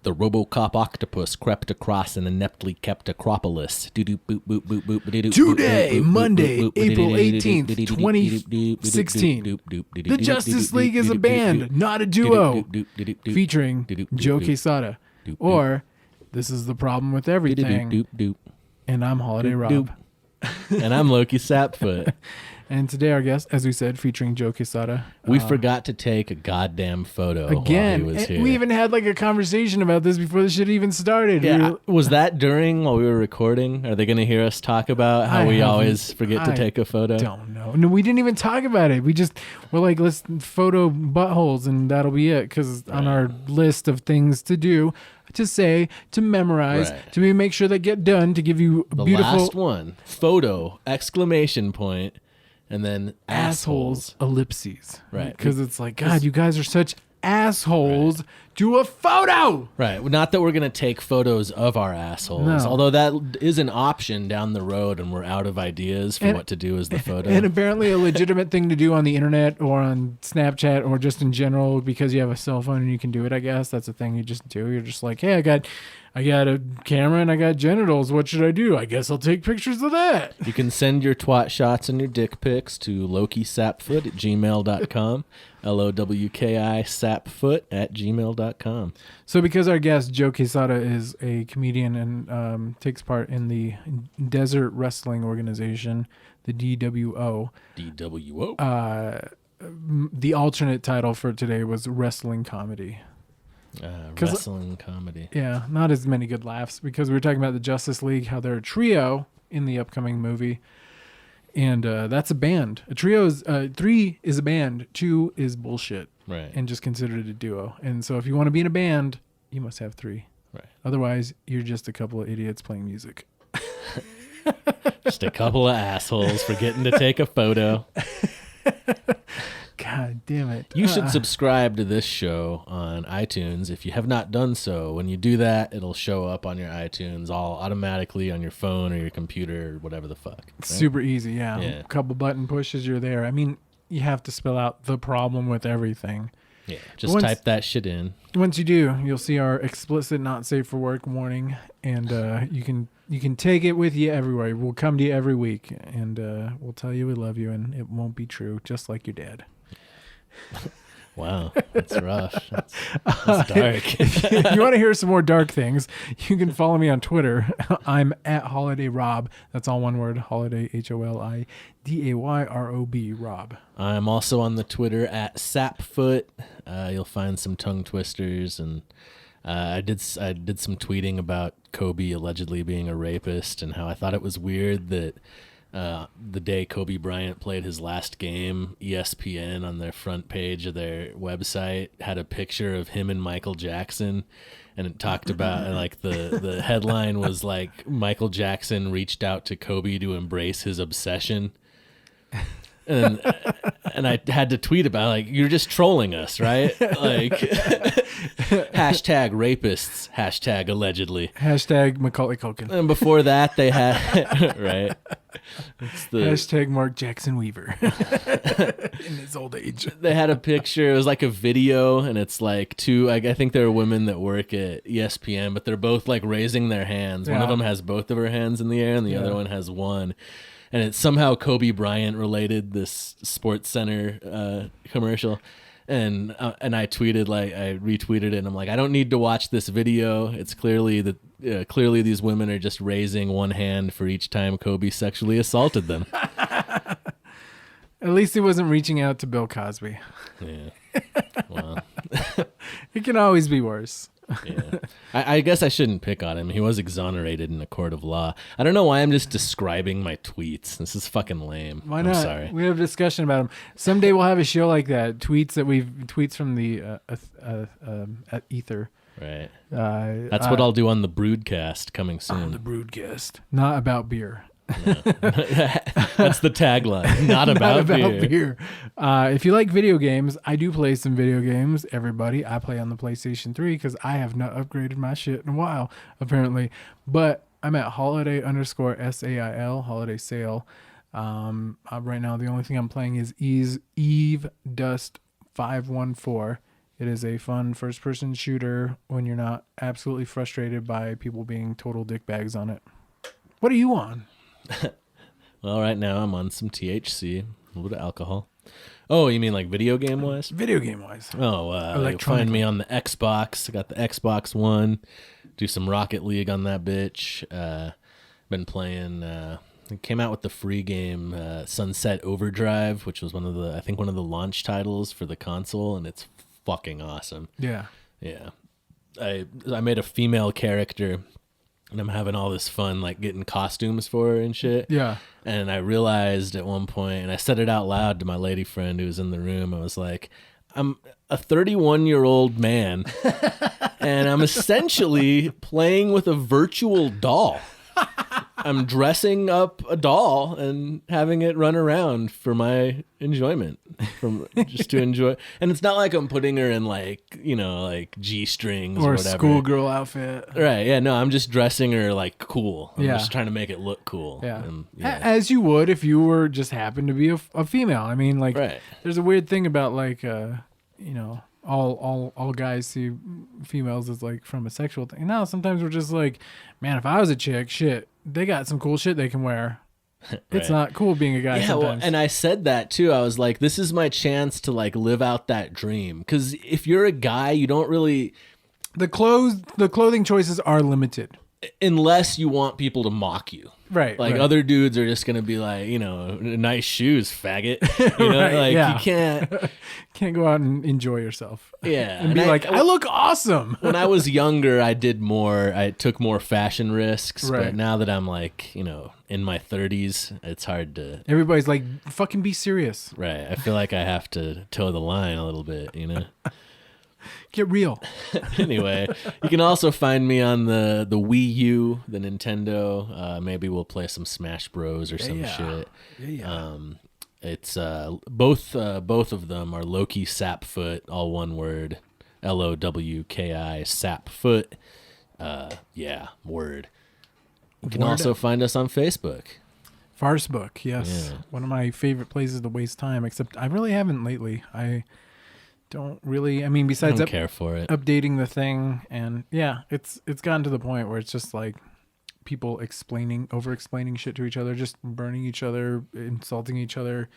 The RoboCop octopus crept across an ineptly kept acropolis. Today, Monday, April 18th, 2016. The Justice League is a band, not a duo, featuring Joe Quesada. Or, This is the Problem with Everything. And I'm Holiday Rob. And I'm Lowki Sapfoot. And today our guest, as we said, featuring Joe Quesada. We forgot to take a goddamn photo again. While he was here. We even had like a conversation about this before the shit even started. Yeah, was that during while we were recording? Are they going to hear us talk about how we always forget to take a photo? I don't know. No, we didn't even talk about it. We're like, let's photo buttholes and that'll be it. Because on our list of things to do, to say, to memorize, to make sure they get done, to give you a beautiful... The last one, photo, exclamation point, and then assholes. Ellipses. Right. Because it's like, God, you guys are such assholes. Right. Do a photo. Right. Not that we're going to take photos of our assholes, although that is an option down the road and we're out of ideas for what to do as the photo. And apparently a legitimate thing to do on the internet or on Snapchat or just in general because you have a cell phone and you can do it, I guess. That's a thing you just do. You're just like, hey, I got a camera and I got genitals. What should I do? I guess I'll take pictures of that. You can send your twat shots and your dick pics to LowkiSapfoot@gmail.com. LOWKI sapfoot@gmail.com. So because our guest, Joe Quesada, is a comedian and takes part in the Desert Wrestling Organization, the DWO. DWO. The alternate title for today was Wrestling Comedy. Wrestling comedy. Yeah, not as many good laughs because we were talking about the Justice League, how they're a trio in the upcoming movie. And that's a band. A trio is 3 is a band, 2 is bullshit. Right. And just considered a duo. And so if you want to be in a band, you must have 3. Right. Otherwise, you're just a couple of idiots playing music. Just a couple of assholes forgetting to take a photo. God damn it. You should subscribe to this show on iTunes. If you have not done so, when you do that, it'll show up on your iTunes all automatically on your phone or your computer or whatever the fuck. Right? Super easy, yeah. A couple button pushes, you're there. I mean, you have to spell out the problem with everything. Yeah, just type that shit in. Once you do, you'll see our explicit not safe for work warning, and you can take it with you everywhere. We'll come to you every week, and we'll tell you we love you, and it won't be true, just like your dad. Wow, that's rough. That's dark. If you want to hear some more dark things, you can follow me on Twitter. I'm at Holiday Rob. That's all one word, Holiday, HOLIDAYROB, Rob. I'm also on the Twitter at Sapfoot. You'll find some tongue twisters, and I did some tweeting about Kobe allegedly being a rapist and how I thought it was weird that the day Kobe Bryant played his last game, ESPN on their front page of their website had a picture of him and Michael Jackson, and it talked about like the headline was like Michael Jackson reached out to Kobe to embrace his obsession. And I had to tweet about like, you're just trolling us, right? Like hashtag rapists, hashtag allegedly, hashtag Macaulay Culkin. And before that they had right. It's the hashtag Mark Jackson Weaver in his old age. They had a picture. It was like a video, and it's like two. I think there are women that work at ESPN, but they're both like raising their hands. One of them has both of her hands in the air, and the other one has one. And it's somehow Kobe Bryant related, this Sports Center commercial. And I tweeted, like, I retweeted it, and I'm like, I don't need to watch this video. It's clearly that these women are just raising one hand for each time Kobe sexually assaulted them. At least he wasn't reaching out to Bill Cosby. Yeah. Well, it can always be worse. Yeah. I guess I shouldn't pick on him. He was exonerated in a court of law. I don't know why I'm just describing my tweets. This is fucking lame. Why not? I'm sorry. We have a discussion about him. Someday we'll have a show like that. Tweets from the ether. Right. That's what I'll do on the Broodcast coming soon. On the Broodcast. Not about beer. No. That's the tagline. Not about beer. If you like video games, I do play some video games. Everybody, I play on the PlayStation 3 because I have not upgraded my shit in a while, apparently. But I'm at holiday_SAIL, holiday sale. Right now, the only thing I'm playing is Eve Dust 514. It is a fun first-person shooter when you're not absolutely frustrated by people being total dickbags on it. What are you on? Well, right now I'm on some THC, a little bit of alcohol. Oh, you mean like video game wise? Video game wise. Oh, you'll find me on the Xbox. I got the Xbox One. Do some Rocket League on that bitch. Been playing. It came out with the free game Sunset Overdrive, which was one of the launch titles for the console, and it's fucking awesome. Yeah. Yeah. I made a female character. And I'm having all this fun, like getting costumes for her and shit. Yeah. And I realized at one point, and I said it out loud to my lady friend who was in the room. I was like, I'm a 31-year-old man, and I'm essentially playing with a virtual doll. I'm dressing up a doll and having it run around for my enjoyment, just to enjoy. And it's not like I'm putting her in like G-strings or whatever. A schoolgirl outfit. Right. Yeah. No, I'm just dressing her like cool. I'm just trying to make it look cool. Yeah. As you would if you were just happened to be a female. I mean, like, There's a weird thing about like, all guys see females as like from a sexual thing. No, sometimes we're just like, man, if I was a chick, shit, they got some cool shit they can wear. It's not cool being a guy sometimes. Well, and I said that too. I was like, this is my chance to like live out that dream. Because if you're a guy, you don't really... The clothing choices are limited. Unless you want people to mock you. Right. Like other dudes are just going to be like, nice shoes, faggot. You can't go out and enjoy yourself. Yeah. And be like, I look awesome. When I was younger, I took more fashion risks. Right. But now that I'm like, in my 30s, it's hard to... Everybody's like, fucking be serious. Right. I feel like I have to toe the line a little bit, Get real. Anyway, you can also find me on the Wii U, the Nintendo. Maybe we'll play some Smash Bros or some shit. Yeah. It's both of them are Lowki Sapfoot, all one word, Lowki Sapfoot. Word. You can also find us on Facebook. Farcebook, yes. Yeah. One of my favorite places to waste time, except I really haven't lately. I don't really, besides care for it. Updating the thing, and it's gotten to the point where it's just like people over explaining shit to each other, just burning each other, insulting each other.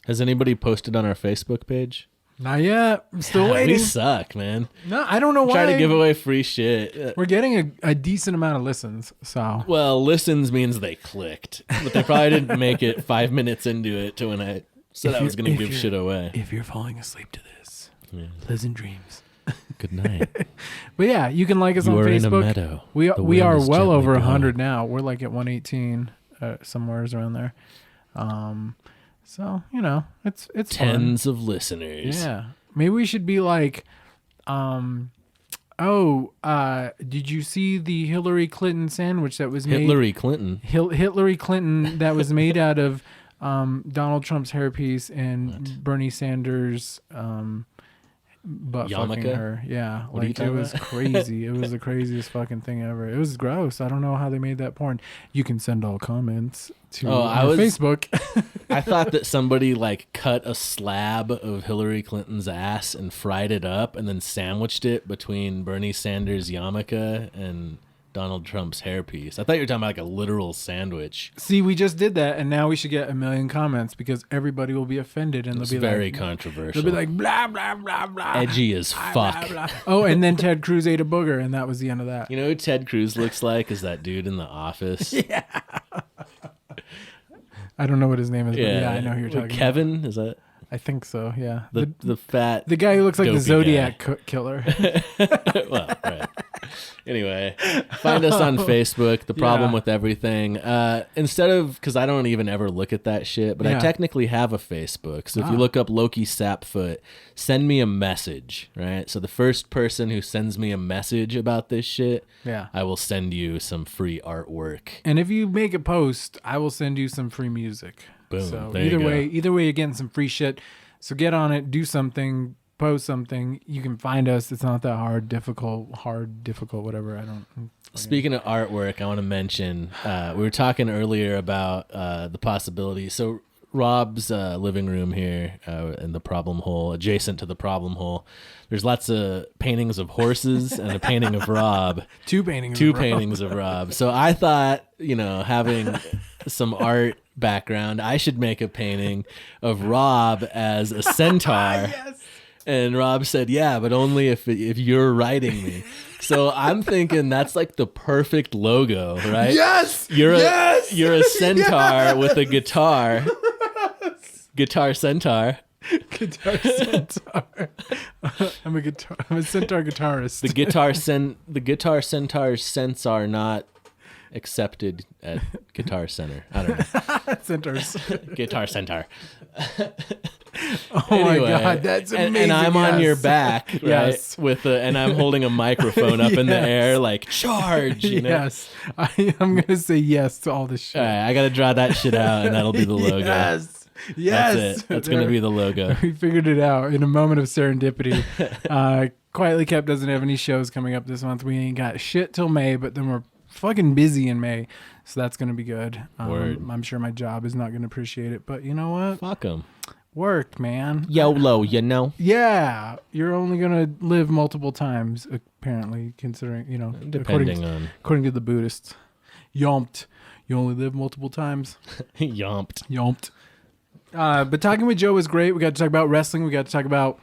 Has anybody posted on our Facebook page? Not yet. I'm still waiting. We suck, man. No, I don't know why. Trying to give away free shit. We're getting a decent amount of listens, so. Well, listens means they clicked, but they probably didn't make it 5 minutes into it to when I said I was going to give shit away. If you're falling asleep to this, pleasant dreams. Good night. But yeah, you can like us on Facebook. In a meadow. We are well over 100 now. We're like at 118, somewhere around there. So it's tens fun. of listeners. Yeah, maybe we should be like, did you see the Hillary Clinton sandwich that was made? Hillary Clinton that was made out of Donald Trump's hairpiece and Bernie Sanders butt fucking her. Yeah, like it was crazy. It was the craziest fucking thing ever. It was gross. I don't know how they made that porn. You can send all comments to Facebook. I thought that somebody like cut a slab of Hillary Clinton's ass and fried it up and then sandwiched it between Bernie Sanders' yarmulke and Donald Trump's hairpiece. I thought you were talking about like a literal sandwich. See, we just did that, and now we should get 1 million comments because everybody will be offended, and they'll be very controversial. They'll be like blah blah blah blah, edgy as fuck. Blah, blah. Oh, and then Ted Cruz ate a booger, and that was the end of that. You know who Ted Cruz looks like? Is that dude in The Office? Yeah. I don't know what his name is, but I know who you're talking Kevin, about. Is that? I think so, yeah. The fat... The guy who looks like the Zodiac killer. Well, right. Anyway, find us on Facebook. The problem with everything. Instead of... Because I don't even ever look at that shit, but I technically have a Facebook. So if you look up Lowki Sapfoot, send me a message, right? So the first person who sends me a message about this shit, I will send you some free artwork. And if you make a post, I will send you some free music. Boom. So either way, you're getting some free shit. So get on it, do something, post something. You can find us. It's not that hard, difficult, whatever. Speaking of artwork, I want to mention we were talking earlier about the possibility. So Rob's living room here in the problem hole, adjacent to the problem hole, there's lots of paintings of horses and a painting of Rob. Two paintings of Rob. So I thought, having some art background, I should make a painting of Rob as a centaur. Yes. And Rob said, yeah, but only if you're riding me. So I'm thinking that's like the perfect logo, right? Yes. You're a centaur with a guitar. Guitar centaur. Guitar centaur. I'm a centaur guitarist. The guitar centaur's scents are not accepted at Guitar Center. I don't know. Centaurs. Guitar centaur. Oh anyway, my God, that's amazing. And I'm on your back, right? Yes. And I'm holding a microphone up in the air, like charge. Yes, I'm gonna say yes to all this shit. All right, I gotta draw that shit out, and that'll be the logo. Yes. That's it. That's gonna be the logo. We figured it out in a moment of serendipity. Quietly Kept doesn't have any shows coming up this month. We ain't got shit till May, but then we're fucking busy in May, so that's gonna be good. Word. I'm sure my job is not gonna appreciate it, but you know what? Fuck them. Work, man. YOLO, Yeah, you're only gonna live multiple times, apparently, considering according to the Buddhists. Yomped. You only live multiple times. Yomped. But talking with Joe was great. We got to talk about wrestling. We got to talk about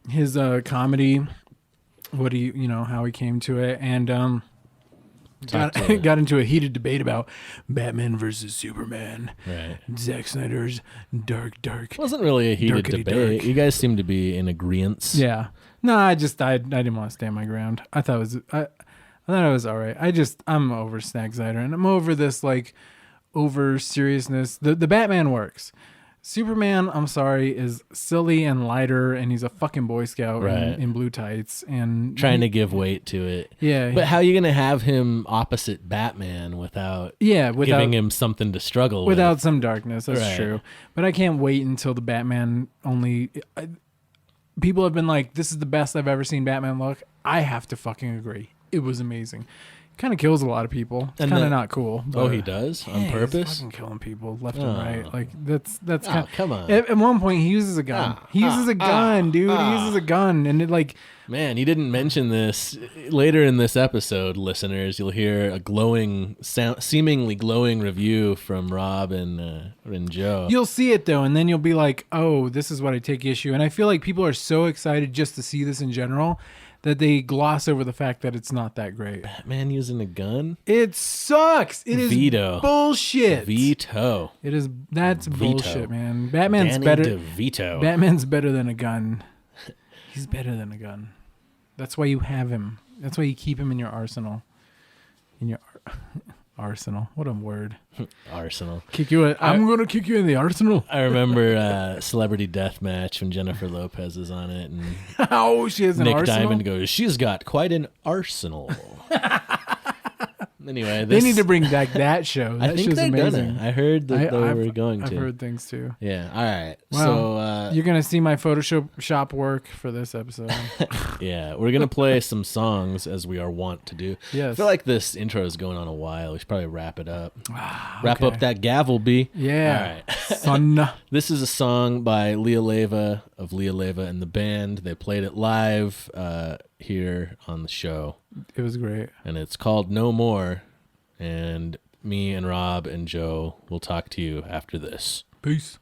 his comedy, how he came to it, and got into a heated debate about Batman versus Superman. Right. Zack Snyder's dark. It wasn't really a heated debate. Dark. You guys seem to be in agreement. Yeah. No, I didn't want to stand my ground. I thought it was all right. I'm over Zack Snyder, and I'm over this over seriousness. The Batman works. Superman, I'm sorry, is silly and lighter, and he's a fucking Boy Scout in blue tights and trying to give weight to it. Yeah, but how are you gonna have him opposite Batman without giving him something to struggle with? Without some darkness, that's true. But I can't wait until the Batman people have been like, this is the best I've ever seen Batman look. I have to fucking agree. It was amazing. Kind of kills a lot of people. It's kind of not cool. Oh, he does? On purpose? He's fucking killing people left and right. Like, that's kind of... come on. At one point, he uses a gun. He uses a gun, dude. He uses a gun. And it Man, you didn't mention this. Later in this episode, listeners, you'll hear a seemingly glowing review from Rob and Joe. You'll see it, though, and then you'll be like, oh, this is what I take issue. And I feel like people are so excited just to see this in general that they gloss over the fact that it's not that great. Batman using a gun? It sucks. It is veto. Bullshit. Veto. That's veto. Bullshit, man. Batman's Danny better. DeVito. Batman's better than a gun. He's better than a gun. That's why you have him. That's why you keep him in your arsenal. Arsenal. What a word. Arsenal. I'm going to kick you in the arsenal. I remember Celebrity Deathmatch when Jennifer Lopez is on it. And she has an Nick arsenal? Diamond goes, she's got quite an arsenal. Anyway, they need to bring back that show. That I think show's they're amazing. gonna. I heard that they were going to. I've heard things too. Yeah. All right. Well, so you're gonna see my Photoshop work for this episode. Yeah, we're gonna play some songs as we are wont to do. Yes. I feel like this intro is going on a while. We should probably wrap it up. Wrap up that gavel, B. Yeah. All right. Son. This is a song by Leah Leva of Leah Leva and the band. They played it live here on the show. It was great. And it's called No More. And me and Rob and Joe will talk to you after this. Peace.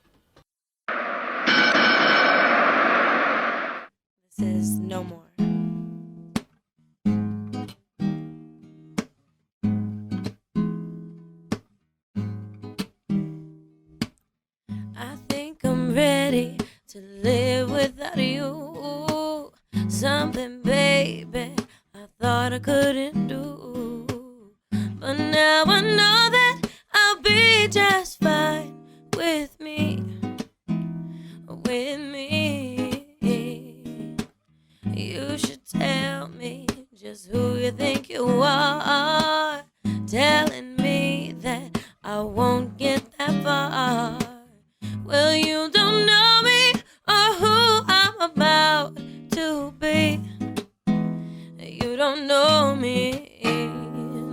This is No More. I think I'm ready to live without you. Something, baby, I thought I couldn't do. But now I know that I'll be just fine with me. With me. You should tell me just who you think you are. Telling me that I won't get that far. Well, you don't know me or who I'm about to be. You don't know me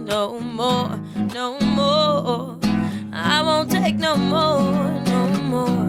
no more, no more. I won't take no more, no more.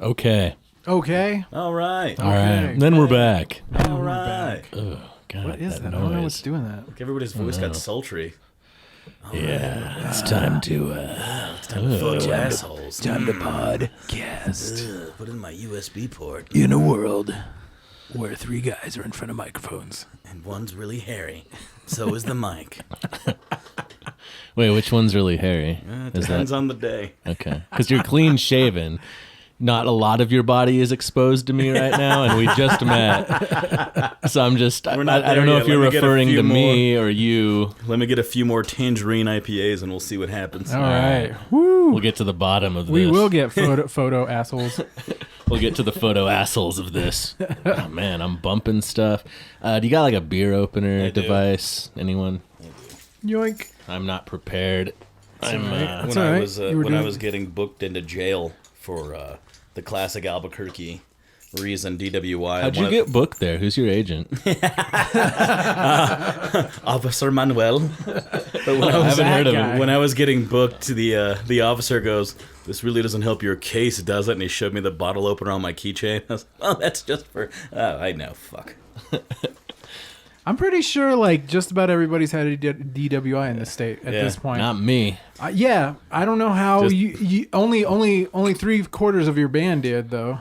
Okay. Okay. All right. All right. Then we're back. All right. Oh, God. What is that? I noise. don't know what's doing that. Look, everybody's voice got sultry. Yeah. It's time to... It's time to photo assholes. Time to podcast. Put in my USB port. In a world where 3 guys are in front of microphones. And one's really hairy. So is the mic. Wait, which one's really hairy? It depends on the day. Okay. Because you're clean shaven. Not a lot of your body is exposed to me right now, and we just met. So I'm just, I don't know if you're referring to me or you. Let me get a few more tangerine IPAs and we'll see what happens. All right. Woo. We'll get to the bottom of this. We will get photo assholes. We'll get to the photo assholes of this. Oh, man, I'm bumping stuff. Do you got like a beer opener device? Anyone? Yoink. I'm not prepared. When I was getting booked into jail for the classic Albuquerque reason DWI. How'd you get booked there? Who's your agent? Officer Manuel. But when I was getting booked, the officer goes, "This really doesn't help your case, does it?" And he showed me the bottle opener on my keychain. I was like, "Well, that's just for." Oh, I know. Fuck. I'm pretty sure like just about everybody's had a DWI in this state at this point. Not me. Yeah, I don't know how you only 3/4 of your band did though.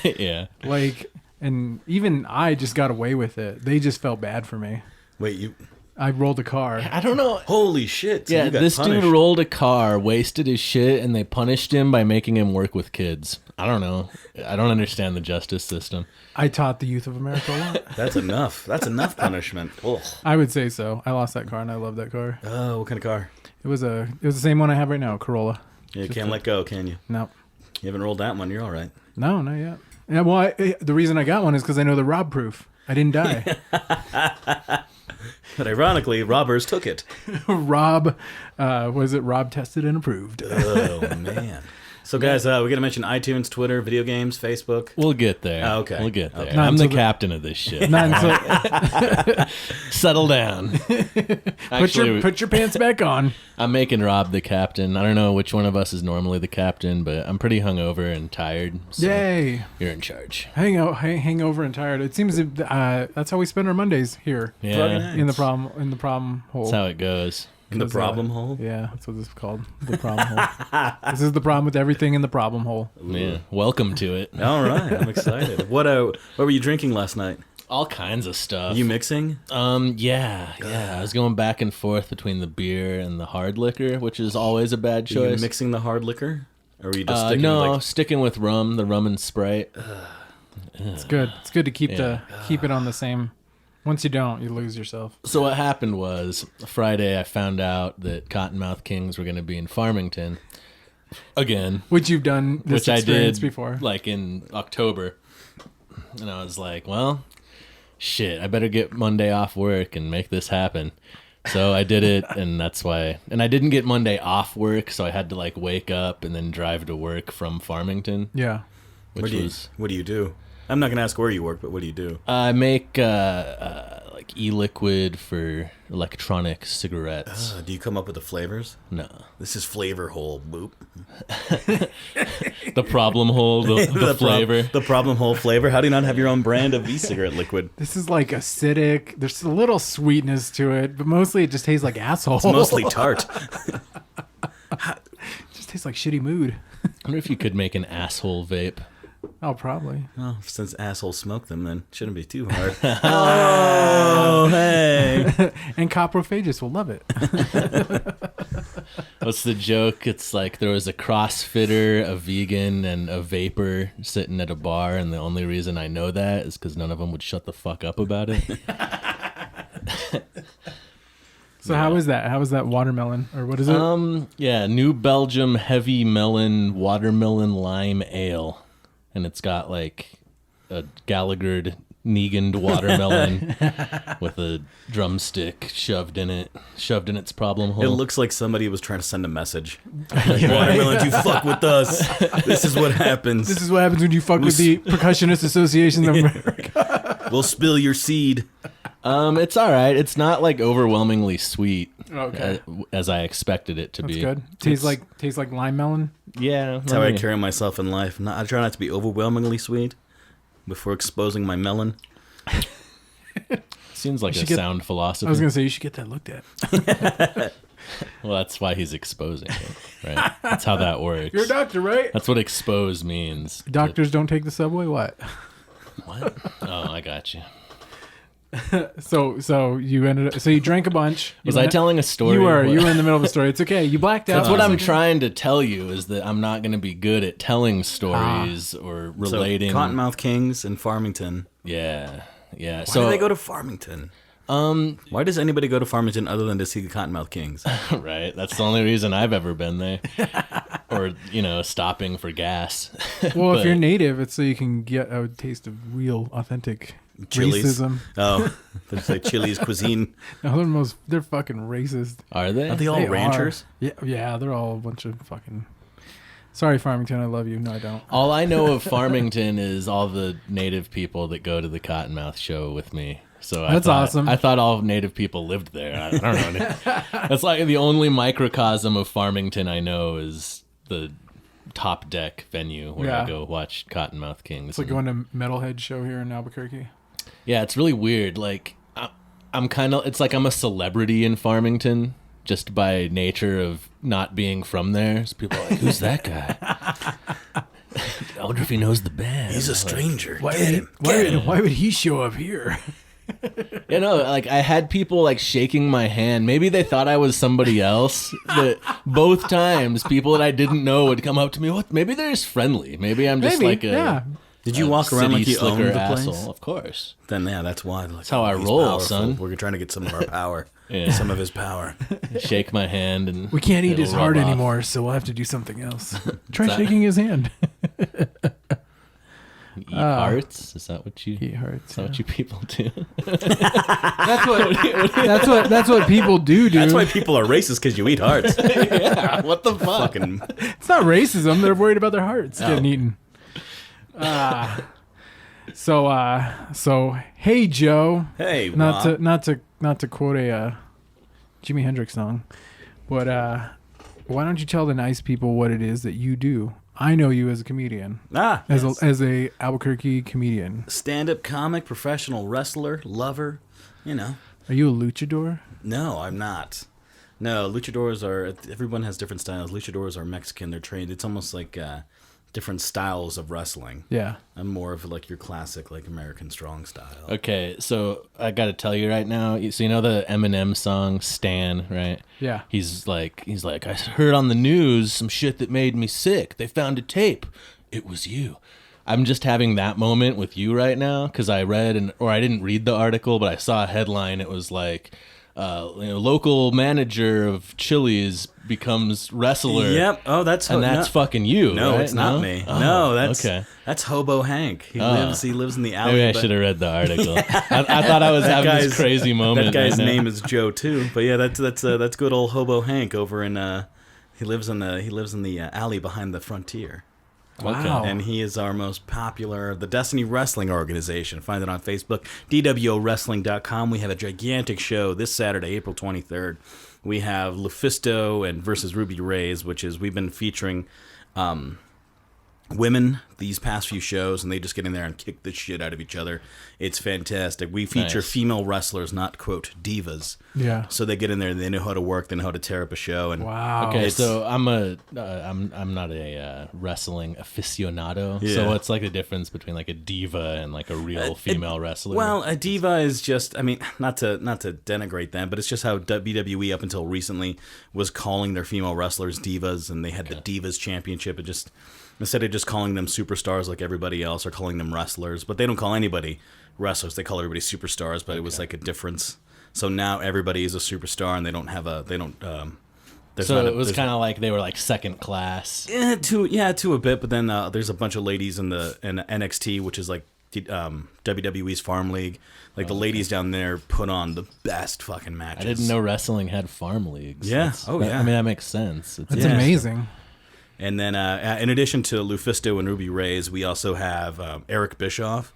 Yeah. Like, and even I just got away with it. They just felt bad for me. Wait, I rolled a car. I don't know. Holy shit. So yeah, you got this punished. dude rolled a car, wasted his shit, and they punished him by making him work with kids. I don't know. I don't understand the justice system. I taught the youth of America a lot. That's enough. That's enough punishment. Ugh. I would say so. I lost that car and I love that car. Oh, what kind of car? It was the same one I have right now, a Corolla. Yeah, you can't let go, can you? No. You haven't rolled that one. You're all right. No, not yet. Yeah, well, the reason I got one is because I know the rob proof. I didn't die. But ironically, robbers took it. Rob tested and approved. Oh, man. So, guys, we got to mention iTunes, Twitter, video games, Facebook. We'll get there. Oh, okay. We'll get there. Okay. I'm the captain of this shit. Settle down. Actually, put your pants back on. I'm making Rob the captain. I don't know which one of us is normally the captain, but I'm pretty hungover and tired. So Yay. You're in charge. Hangover and tired. It seems that's how we spend our Mondays here. Yeah. In the problem hole. That's how it goes. In the problem hole? Yeah, that's what this is called. The problem hole. This is the problem with everything in the problem hole. Yeah. Welcome to it. All right. I'm excited. What were you drinking last night? All kinds of stuff. You mixing? Yeah. I was going back and forth between the beer and the hard liquor, which is always a bad choice. Are you mixing the hard liquor? Or are you just sticking with rum, the rum and Sprite. It's good. It's good to keep it on the same. Once you don't, you lose yourself. So what happened was Friday I found out that Cottonmouth Kings were going to be in Farmington again. Which you've done this experience before. Like in October. And I was like, well, shit, I better get Monday off work and make this happen. So I did it, and that's why. And I didn't get Monday off work, so I had to like wake up and then drive to work from Farmington. Yeah. What do you do? I'm not going to ask where you work, but what do you do? I make like e-liquid for electronic cigarettes. Do you come up with the flavors? No. This is flavor hole, boop. The problem hole, the flavor. The problem hole flavor. How do you not have your own brand of e-cigarette liquid? This is like acidic. There's a little sweetness to it, but mostly it just tastes like asshole. It's mostly tart. It just tastes like shitty mood. I wonder if you could make an asshole vape. Oh, probably. Well, since assholes smoke them, then it shouldn't be too hard. Oh, hey. And coprophagus will love it. What's the joke? It's like there was a CrossFitter, a vegan, and a vapor sitting at a bar, and the only reason I know that is because none of them would shut the fuck up about it. So how is that? How is that watermelon? Or what is it? Yeah, New Belgium Heavy Melon Watermelon Lime Ale. And it's got like a Gallagher Negan watermelon with a drumstick shoved in its problem hole. It looks like somebody was trying to send a message. Like, watermelon, you fuck with us. This is what happens. This is what happens when you fuck with the Percussionist Association of America. We'll spill your seed. It's all right. It's not like overwhelmingly sweet. Okay. as I expected it to That's be. good. Tastes like lime melon. Yeah, That's how I carry myself in life. I try not to be overwhelmingly sweet before exposing my melon. Seems like a sound philosophy. I was gonna say you should get that looked at. Well, that's why he's exposing it, right? That's how that works. You're a doctor, right? That's what expose means. Doctors don't take the subway. What? What? Oh, I got you. So you drank a bunch. Was I telling a story? You were in the middle of a story. It's okay. You blacked out. That's what I'm trying to tell you is that I'm not going to be good at telling stories or relating. So, Cottonmouth Kings in Farmington. Yeah. Why do they go to Farmington? Why does anybody go to Farmington other than to see the Cottonmouth Kings? Right. That's the only reason I've ever been there. Or, stopping for gas. Well, if you're native, it's so you can get a taste of real, authentic Chili's. racism. Oh, there's like Chili's cuisine. No, they're fucking racist. Are they? Are they all ranchers? Yeah, they're all a bunch of fucking... Sorry, Farmington, I love you. No, I don't. All I know of Farmington is all the native people that go to the Cottonmouth show with me. So That's awesome. I thought all native people lived there. I don't know. That's like the only microcosm of Farmington I know is the Top Deck venue where I go watch Cottonmouth Kings. It's like going to Metalhead show here in Albuquerque. Yeah, it's really weird. Like I'm kind of, it's like I'm a celebrity in Farmington just by nature of not being from there. So people are like, who's that guy? I wonder if he knows the band. He's a stranger. Why would he show up here? Like I had people like shaking my hand. Maybe they thought I was somebody else. But both times, people that I didn't know would come up to me. What? Maybe they're just friendly. Maybe I'm just like a. Did you walk around like you owned the place? Asshole. Of course. Then that's why. Like, that's how I roll, powerful. son. We're trying to get some of our power. Yeah. Some of his power. Shake my hand and we can't eat his heart anymore, so we'll have to do something else. Try shaking his hand. Eat hearts? Is that what you eat hearts? Is that what you people do? That's what people do. That's why people are racist, because you eat hearts. Yeah. What the fuck? It's not racism. They're worried about their hearts getting eaten. So hey Joe. Hey, Rob. Not to quote a Jimi Hendrix song, but why don't you tell the nice people what it is that you do? I know you as a comedian. As a Albuquerque comedian. Stand-up comic, professional wrestler, lover, Are you a luchador? No, I'm not. No, luchadors are, everyone has different styles. Luchadors are Mexican. They're trained. It's almost like different styles of wrestling. Yeah. I'm more of like your classic, like American strong style. Okay, so I got to tell you right now. So you know the Eminem song "Stan," right? Yeah. He's like, I heard on the news some shit that made me sick. They found a tape. It was you. I'm just having that moment with you right now because I read or I didn't read the article, but I saw a headline. It was like, local manager of Chili's becomes wrestler. Yep. Oh, that's fucking you. No, right? it's not me. No, that's okay. That's Hobo Hank. He lives in the alley. Maybe I should have read the artitle. I thought I was having this crazy moment. That guy's name is Joe too. But yeah, that's good old Hobo Hank over in he lives in the alley behind the Frontier. Wow. And he is our most popular, the Destiny Wrestling Organization. Find it on Facebook, dwowrestling.com. We have a gigantic show this Saturday, April 23rd. We have Lufisto and versus Ruby Reyes, we've been featuring women these past few shows, and they just get in there and kick the shit out of each other. It's fantastic. We feature female wrestlers, not, quote, divas. Yeah. So they get in there and they know how to work, they know how to tear up a show. And wow. Okay, so I'm not a wrestling aficionado. Yeah. So what's like the difference between like a diva and like a real female wrestler? Well, a diva is just, not to denigrate them, but it's just how WWE up until recently was calling their female wrestlers divas, and they had the Divas Championship. It just, instead of just calling them superstars like everybody else, or calling them wrestlers, but they don't call anybody wrestlers. They call everybody superstars, but it was like a difference. So now everybody is a superstar, and they don't have a, so it was kind of like they were like second class. To a bit, but then there's a bunch of ladies in NXT, which is like WWE's Farm League. Like the ladies down there put on the best fucking matches. I didn't know wrestling had farm leagues. Yeah. That makes sense. That's amazing. And then in addition to Lufisto and Ruby Reyes, we also have Eric Bischoff.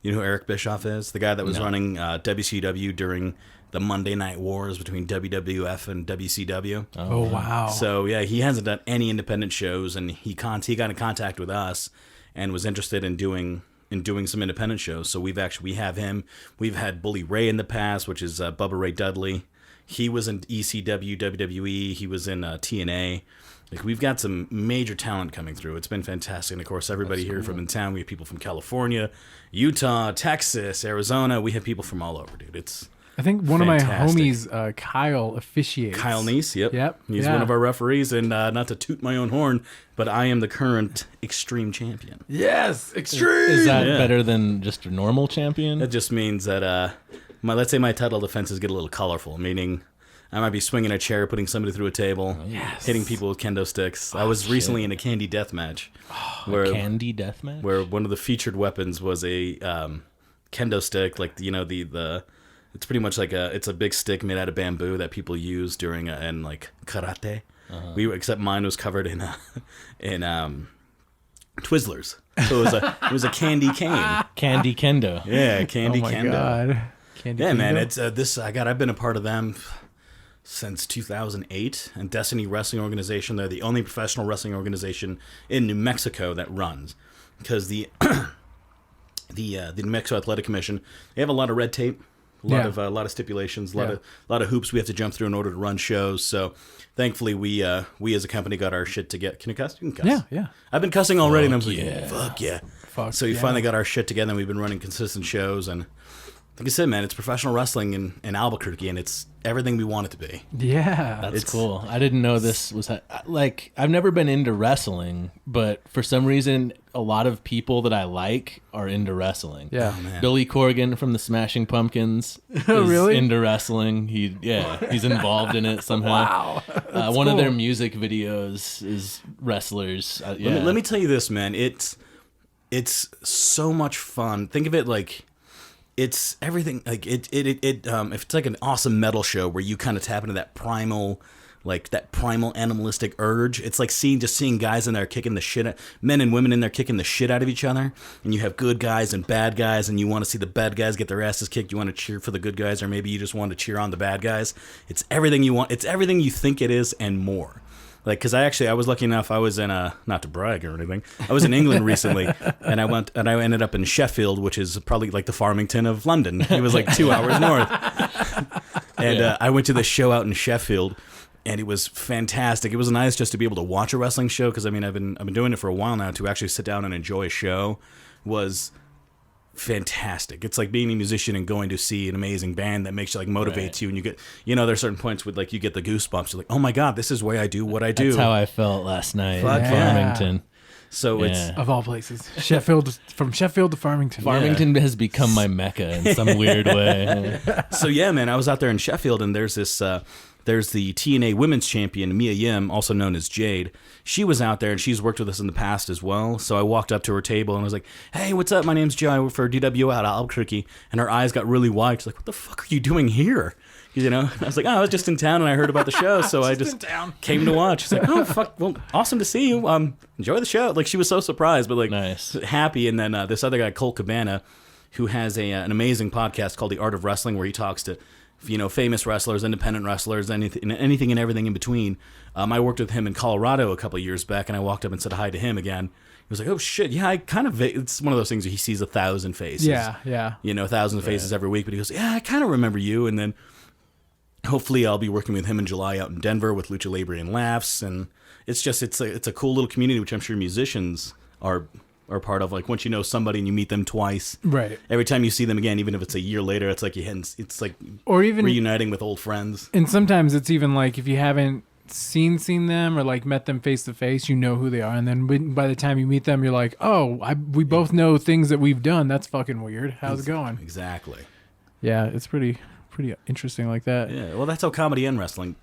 You know who Eric Bischoff is? The guy that was running WCW during the Monday Night Wars between WWF and WCW. Oh, wow. So yeah, he hasn't done any independent shows, and he got in contact with us and was interested in doing some independent shows. So we have him. We've had Bully Ray in the past, which is Bubba Ray Dudley. He was in ECW, WWE. He was in TNA. Like, we've got some major talent coming through. It's been fantastic. And of course, everybody here from in town. We have people from California, Utah, Texas, Arizona. We have people from all over, dude. It's I think one fantastic. of my homies, Kyle, officiates. Kyle Neese, yep. Yep. He's one of our referees, and not to toot my own horn, but I am the current Extreme Champion. Yes, Extreme! Is that better than just a normal champion? That just means that, let's say my title defenses get a little colorful, meaning I might be swinging a chair, putting somebody through a table, hitting people with kendo sticks. I was recently in a candy death match. A candy death match? Where one of the featured weapons was a kendo stick, like, the it's pretty much like it's a big stick made out of bamboo that people use during in like karate. Except mine was covered in Twizzlers, so it was a candy cane. Candy kendo. Yeah, candy kendo. Oh my God. Candy Yeah, kendo? man, it's I've been a part of them since 2008, and Destiny Wrestling Organization. They're the only professional wrestling organization in New Mexico that runs, because the New Mexico Athletic Commission, they have a lot of red tape. A lot of stipulations, a lot of hoops we have to jump through in order to run shows. So, thankfully, we as a company got our shit together. Can you cuss? You can cuss. Yeah. I've been cussing already, and I'm like, yeah. fuck yeah. So we yeah. finally got our shit together, and we've been running consistent shows. And like I said, man, it's professional wrestling in Albuquerque, and it's everything we want it to be. Yeah. That's cool. I didn't know this was like, I've never been into wrestling, but for some reason, a lot of people that I like are into wrestling. Yeah. Oh, man. Billy Corgan from the Smashing Pumpkins Oh, is really? into wrestling. He's involved in it somehow. Wow. One of their music videos is wrestlers. Let me tell you this, man. It's so much fun. Think of it like it's everything. Like if it's like an awesome metal show where you kind of tap into that primal animalistic urge. It's like seeing guys in there kicking the shit, men and women in there kicking the shit out of each other, and you have good guys and bad guys, and you want to see the bad guys get their asses kicked. You want to cheer for the good guys, or maybe you just want to cheer on the bad guys. It's everything you want. It's everything you think it is and more. Like, because I was lucky enough, I was in not to brag or anything, I was in England recently, and I ended up in Sheffield, which is probably like the Farmington of London. It was like 2 hours north. And I went to the show out in Sheffield, and it was fantastic. It was nice just to be able to watch a wrestling show, because I mean I've been doing it for a while now. To actually sit down and enjoy a show was fantastic. It's like being a musician and going to see an amazing band that makes you, like, motivates you, and you get, there's certain points with, like, you get the goosebumps. You're like, oh my god, this is why I do what I do. That's how I felt last night Fuck in yeah. Farmington. So it's Of all places. Sheffield, from Sheffield to Farmington. Farmington has become my mecca in some weird way. so yeah, man. I was out there in Sheffield, and there's this. There's the TNA Women's Champion, Mia Yim, also known as Jade. She was out there, and she's worked with us in the past as well. So I walked up to her table, and I was like, hey, what's up? My name's Joe. I work for DW out of Albuquerque. And her eyes got really wide. She's like, what the fuck are you doing here? I was like, I was just in town, and I heard about the show, so I just came to watch. She's like, oh, fuck, well, awesome to see you. Enjoy the show. Like, she was so surprised, but, like, nice. Happy. And then this other guy, Colt Cabana, who has an amazing podcast called The Art of Wrestling, where he talks to famous wrestlers, independent wrestlers, anything and everything in between. I worked with him in Colorado a couple of years back, and I walked up and said hi to him again. He was like, oh shit, yeah, it's one of those things where he sees 1,000 faces. Yeah. 1,000 faces every week, but he goes, yeah, I kind of remember you. And then hopefully I'll be working with him in July out in Denver with Lucha Libre and Laughs, and it's a cool little community, which I'm sure musicians are part of. Like, once you know somebody and you meet them twice, Right. every time you see them again, even if it's a year later, it's like it's like Or even reuniting with old friends. And sometimes it's even like if you haven't seen them or like met them face to face, you know who they are, and then by the time you meet them, you're like, oh, we both know things that we've done. That's fucking weird. How's it going? Exactly. Yeah, it's pretty interesting like that. Yeah, well, that's how comedy and wrestling,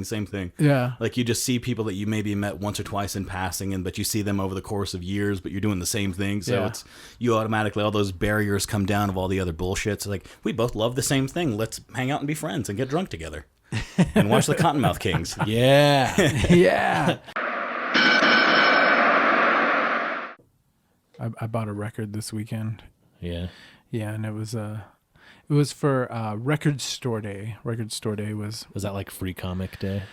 same thing. Yeah. Like, you just see people that you maybe met once or twice in passing, but you see them over the course of years, but you're doing the same thing. So it's, you automatically, all those barriers come down of all the other bullshit. So, like, we both love the same thing. Let's hang out and be friends and get drunk together and watch the Cottonmouth Kings. Yeah. Yeah. I bought a record this weekend. Yeah. Yeah, and it was It was for Record Store Day. Record Store Day was that like Free Comic Day?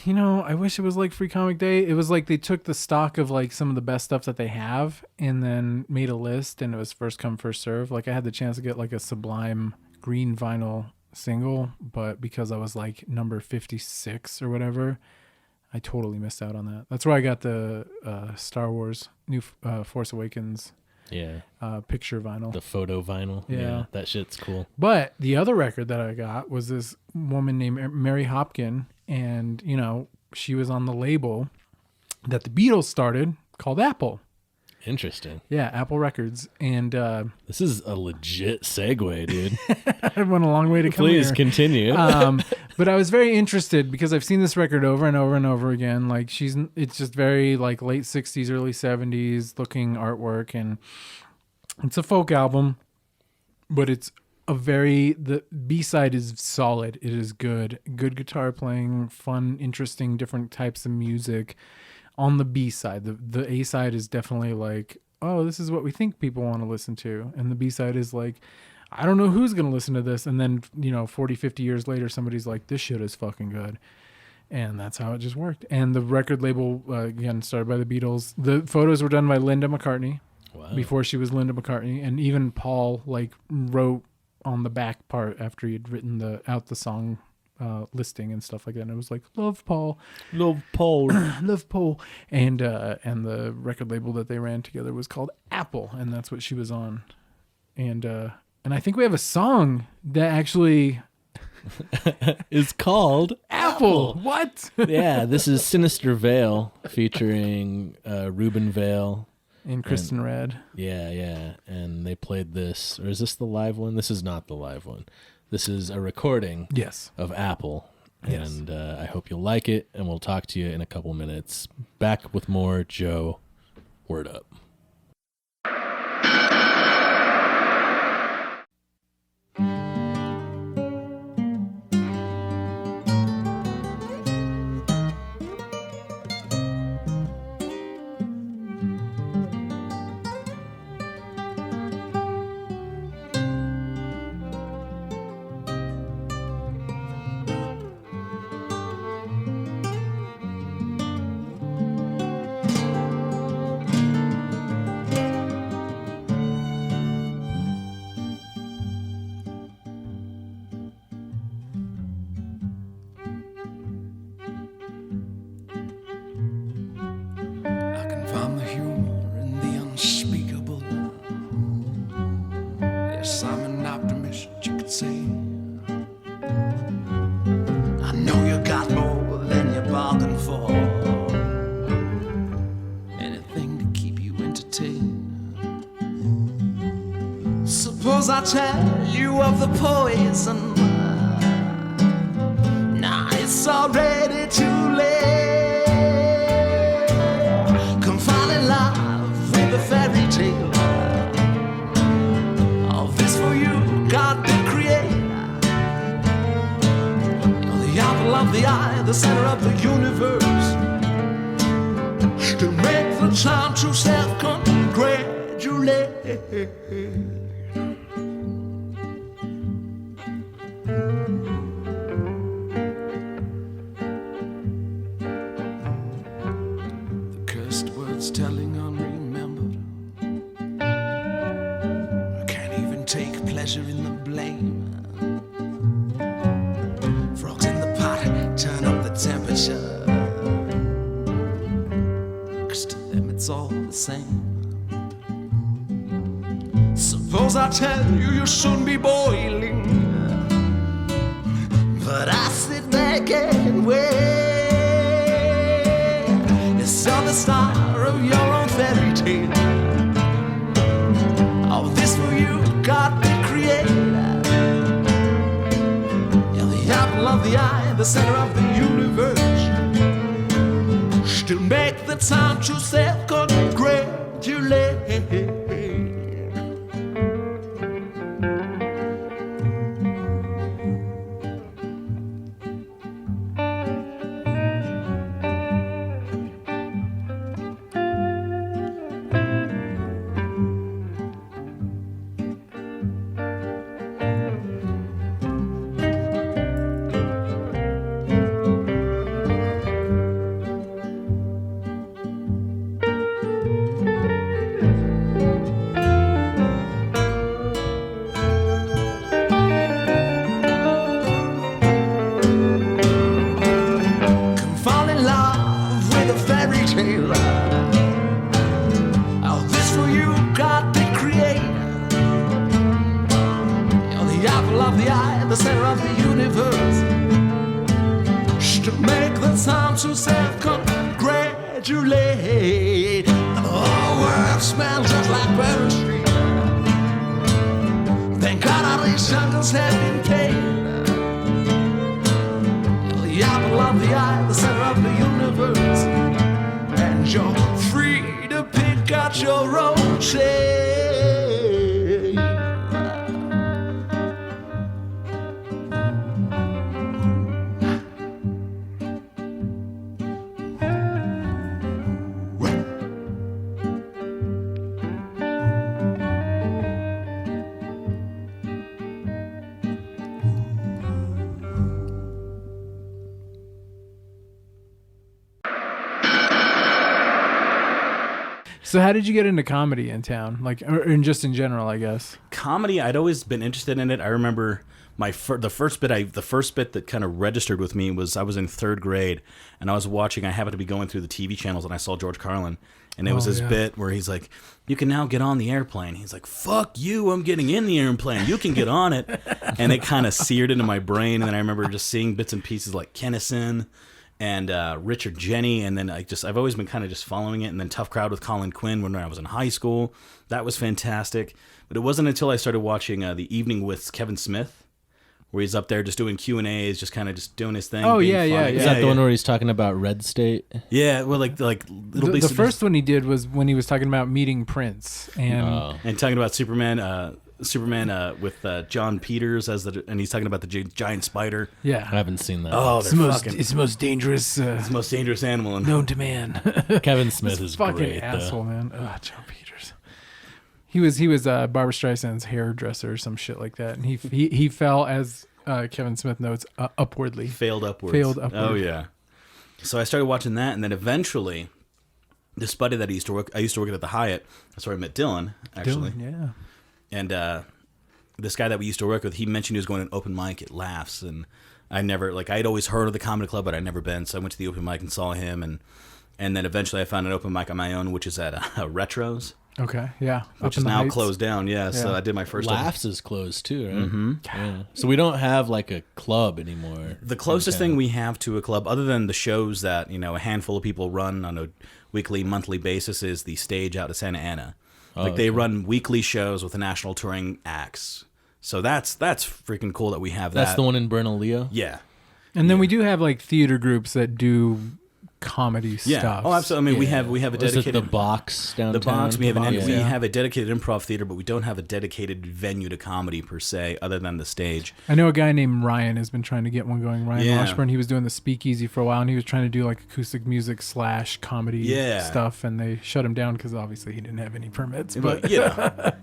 I wish it was like Free Comic Day. It was like they took the stock of like some of the best stuff that they have and then made a list, and it was first come, first serve. Like I had the chance to get like a Sublime green vinyl single, but because I was like number 56 or whatever, I totally missed out on that. That's where I got the Star Wars New Force Awakens picture vinyl. The photo vinyl. Yeah. That shit's cool. But the other record that I got was this woman named Mary Hopkin, and, she was on the label that the Beatles started called Apple. Interesting. Yeah, Apple Records. And this is a legit segue, dude. I went a long way to come here. Please continue. But I was very interested because I've seen this record over and over and over again. Like it's just very like late 60s, early 70s looking artwork, and it's a folk album, but it's the B-side is solid. It is good guitar playing, fun, interesting, different types of music. On the B side, the A side is definitely like, oh, this is what we think people want to listen to. And the B side is like, I don't know who's going to listen to this. And then, 40, 50 years later, somebody's like, this shit is fucking good. And that's how it just worked. And the record label, again, started by the Beatles. The photos were done by Linda McCartney. Wow. Before she was Linda McCartney. And even Paul, wrote on the back part after he had written out the song listing and stuff like that, and it was like, love Paul, love Paul, and the record label that they ran together was called Apple, and that's what she was on, and I think we have a song that actually is called Apple. What? Yeah, this is Sinister Vale featuring Ruben Vale and Kristen Redd. Yeah, and they played this, or is this the live one? This is not the live one. This is a recording of Apple, and I hope you'll like it, and we'll talk to you in a couple minutes. Back with more Joe. Word up. I tell you of the poison. Now it's already too late. Come fall in love with a fairy tale. All this for you, God did create. You're the apple of the eye, the center of the universe. To make the time to self-congratulate. Telling unremembered. I can't even take pleasure in the blame. Frogs in the pot turn up the temperature, 'cause to them it's all the same. Suppose I tell you you'll soon be boiling, but I sit back and wait. You're the star of your own fairy tale. All this for you, God the creator. You're the apple of the eye, the center of the universe. Still make the time to self-congratulate. of the eye, the center of the universe. To make the time to self-congratulate. The whole world smells just like Bourbon Street. Thank God all these shekels have been paid. The apple of the eye, the center of the universe. And you're free to pick out your own shade. So how did you get into comedy in town? Like, or just in general, I guess. Comedy, I'd always been interested in it. I remember the first bit that kind of registered with me was I was in third grade, and I was watching. I happened to be going through the TV channels, and I saw George Carlin, and it was this bit where he's like, "You can now get on the airplane." He's like, "Fuck you! I'm getting in the airplane. You can get on it," and it kind of seared into my brain. And then I remember just seeing bits and pieces like Kennison and Richard Jenny, and then I've always been kind of just following it. And then Tough Crowd with Colin Quinn when I was in high school, that was fantastic. But it wasn't until I started watching The Evening with Kevin Smith, where he's up there just doing Q&As, just kind of just doing his thing. Oh being yeah. Is that the one where he's talking about Red State? Yeah, well, like The first one he did was when he was talking about meeting Prince and talking about Superman with John Peters and he's talking about the giant spider. Yeah, I haven't seen that. Oh, it's the most dangerous. It's the most dangerous animal known to man. Kevin Smith is fucking great, asshole, though. man. John Peters. He was Barbara Streisand's hairdresser or some shit like that, and he fell, as Kevin Smith notes, upwardly. Failed upwards. Oh yeah. So I started watching that, and then eventually, this buddy that I used to work at the Hyatt. That's where I met Dylan, actually. Dylan, yeah. And this guy that we used to work with, he mentioned he was going to an open mic at Laughs, and I never, I'd always heard of the comedy club, but I'd never been, so I went to the open mic and saw him, and then eventually I found an open mic on my own, which is at Retros. Okay, yeah. Which is now closed down, yeah, so I did my first... Laughs is closed too, right? Mm-hmm. Yeah. So we don't have a club anymore. The closest thing we have to a club, other than the shows that, a handful of people run on a weekly, monthly basis, is the Stage out of Santa Ana. They run weekly shows with the national touring acts. So that's freaking cool that we have that. That's the one in Bernalillo? Yeah. And then we do have theater groups that do comedy stuff. Oh, absolutely. I mean, we have a dedicated... the Box downtown? The Box. We have a dedicated improv theater, but we don't have a dedicated venue to comedy per se, other than the Stage. I know a guy named Ryan has been trying to get one going. Ryan Washburn. He was doing the Speakeasy for a while, and he was trying to do acoustic music / comedy stuff, and they shut him down because obviously he didn't have any permits. But the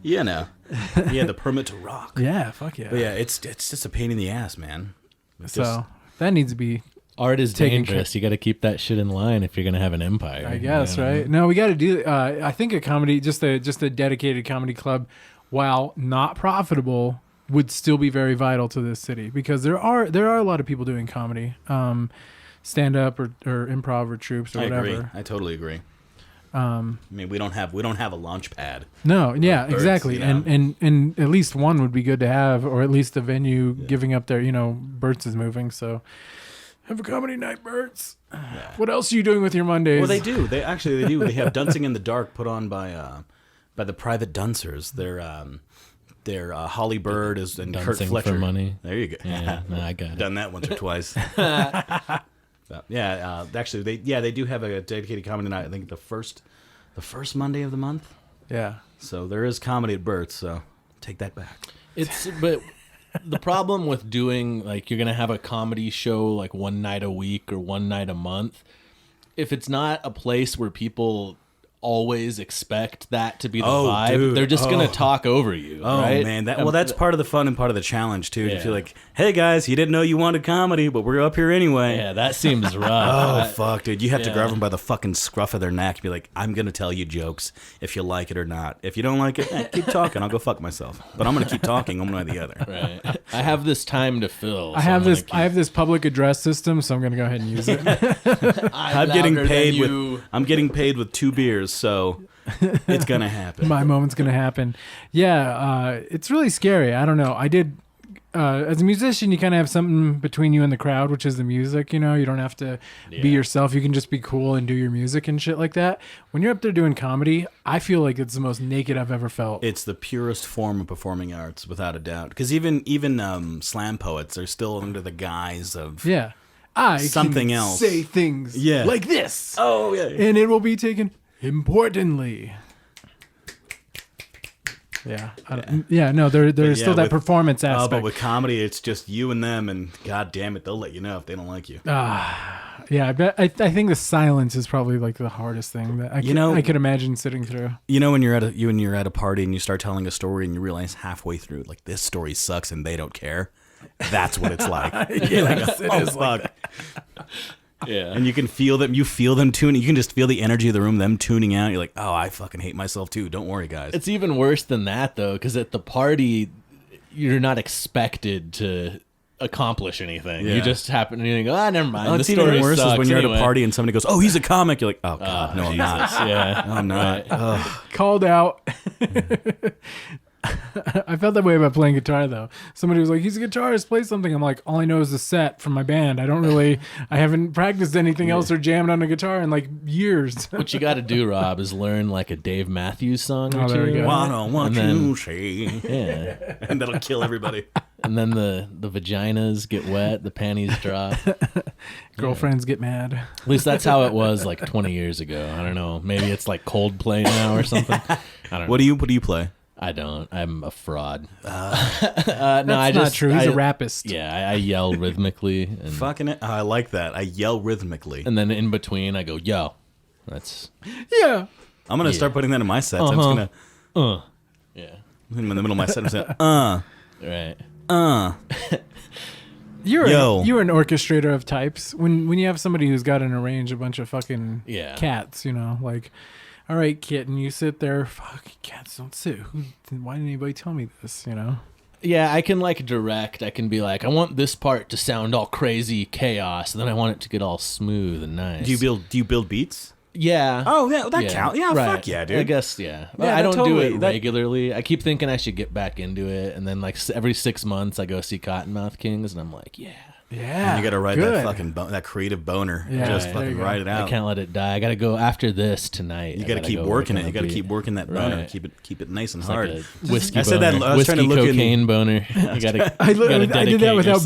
permit to rock. Yeah, fuck yeah. But yeah, it's just a pain in the ass, man. That needs to be... Art is dangerous. You got to keep that shit in line if you're going to have an empire. I guess, right? No, we got to do. I think a comedy, just a dedicated comedy club, while not profitable, would still be very vital to this city, because there are a lot of people doing comedy, stand up or improv or troops or whatever. Agree. I totally agree. I mean, we don't have a launch pad. No, yeah, exactly. And at least one would be good to have, or at least a venue giving up their. Burt's is moving, so. Have a comedy night, Burt's. Yeah. What else are you doing with your Mondays? Well, they do. They do. They have Dancing in the Dark put on by the Private Duncers. They're Holly Bird and Kurt Fletcher. For money. There you go. Yeah, no, I got it. Done that once or twice. Actually, they do have a dedicated comedy night. I think the first Monday of the month. Yeah. So there is comedy at Burt's. So take that back. But the problem with doing, you're going to have a comedy show, one night a week or one night a month, if it's not a place where people always expect that to be the vibe, dude. They're just going to talk over you. Oh, right? man. That's part of the fun and part of the challenge, too. Yeah. To feel like, hey, guys, you didn't know you wanted comedy, but we're up here anyway. Yeah, that seems rough. Fuck, dude. You have to grab them by the fucking scruff of their neck and be like, I'm going to tell you jokes if you like it or not. If you don't like it, keep talking. I'll go fuck myself. But I'm going to keep talking one way or the other. Right. I have this time to fill. I have this public address system, so I'm going to go ahead and use it. I'm getting paid with 2 beers, so... It's gonna happen. My moment's gonna happen. Yeah, it's really scary. I don't know. I did as a musician, you kind of have something between you and the crowd, which is the music. You know, you don't have to be yourself. You can just be cool and do your music and shit like that. When you're up there doing comedy, I feel like it's the most naked I've ever felt. It's the purest form of performing arts, without a doubt. Because even slam poets are still under the guise of something can else. Say things like this. Oh yeah, and it will be taken importantly. No, there's still that performance aspect. But with comedy, it's just you and them, and god damn it, they'll let you know if they don't like you. I bet. I think the silence is probably like the hardest thing that I could imagine sitting through. You know, when you're at a party and you start telling a story and you realize halfway through, like, this story sucks and they don't care. That's what it's like. Yes, it is fuck. like Yeah. And you can feel them. You feel them tuning. You can just feel the energy of the room, them tuning out. You're like, oh, I fucking hate myself too. Don't worry, guys. It's even worse than that, though, because at the party, you're not expected to accomplish anything. Yeah. You just happen to go, never mind. It's The even story worse sucks is when you're anyway. at a party and somebody goes, oh, he's a comic. You're like, oh, God, no, I'm Jesus, not. Yeah. No, I'm not. Ugh. Called out. I felt that way about playing guitar though. Somebody was like, he's a guitarist, play something. I'm like, all I know is the set from my band. I haven't practiced anything else or jammed on a guitar in like years. What you got to do, Rob, is learn like a Dave Matthews song or there two. we go. Why don't want And you say? Yeah. And that'll kill everybody. And then the vaginas get wet, the panties drop. Girlfriends get mad. At least that's how it was like 20 years ago. I don't know. Maybe it's like Coldplay now or something. I don't know. What do you play? I don't. I'm a fraud. No, That's not true. He's a rapist. Yeah, I yell rhythmically. And, Fucking it. I like that. I yell rhythmically. and then in between, I go, yo. That's, Yeah. I'm going to start putting that in my sets. I'm just going to, yeah. in the middle of my set, I'm saying, Right. You're Yo. you're an orchestrator of types. When you have somebody who's got to arrange a bunch of fucking cats, you know, like, all right, kitten, you sit there. Fuck, cats don't sit. Why didn't anybody tell me this? You know. Yeah, I can like direct. I can be like, I want this part to sound all crazy chaos, and then I want it to get all smooth and nice. Do you build beats? Yeah. Oh, yeah, that counts. Yeah, right. fuck yeah, dude. I guess, yeah. Yeah, I don't totally. do it regularly. I keep thinking I should get back into it, and then like every 6 months I go see Cottonmouth Kings, and I'm like, yeah. Yeah. You got to ride good. that fucking that creative boner. Yeah, Just there you fucking go. ride it out. I can't let it die. I got to go after this tonight. You got to keep working it. You got to beat. keep working that boner. Right. Keep it nice and It's hard. like a whiskey I said that. boner. I was trying to Whiskey look in. cocaine boner. You got to. I did that without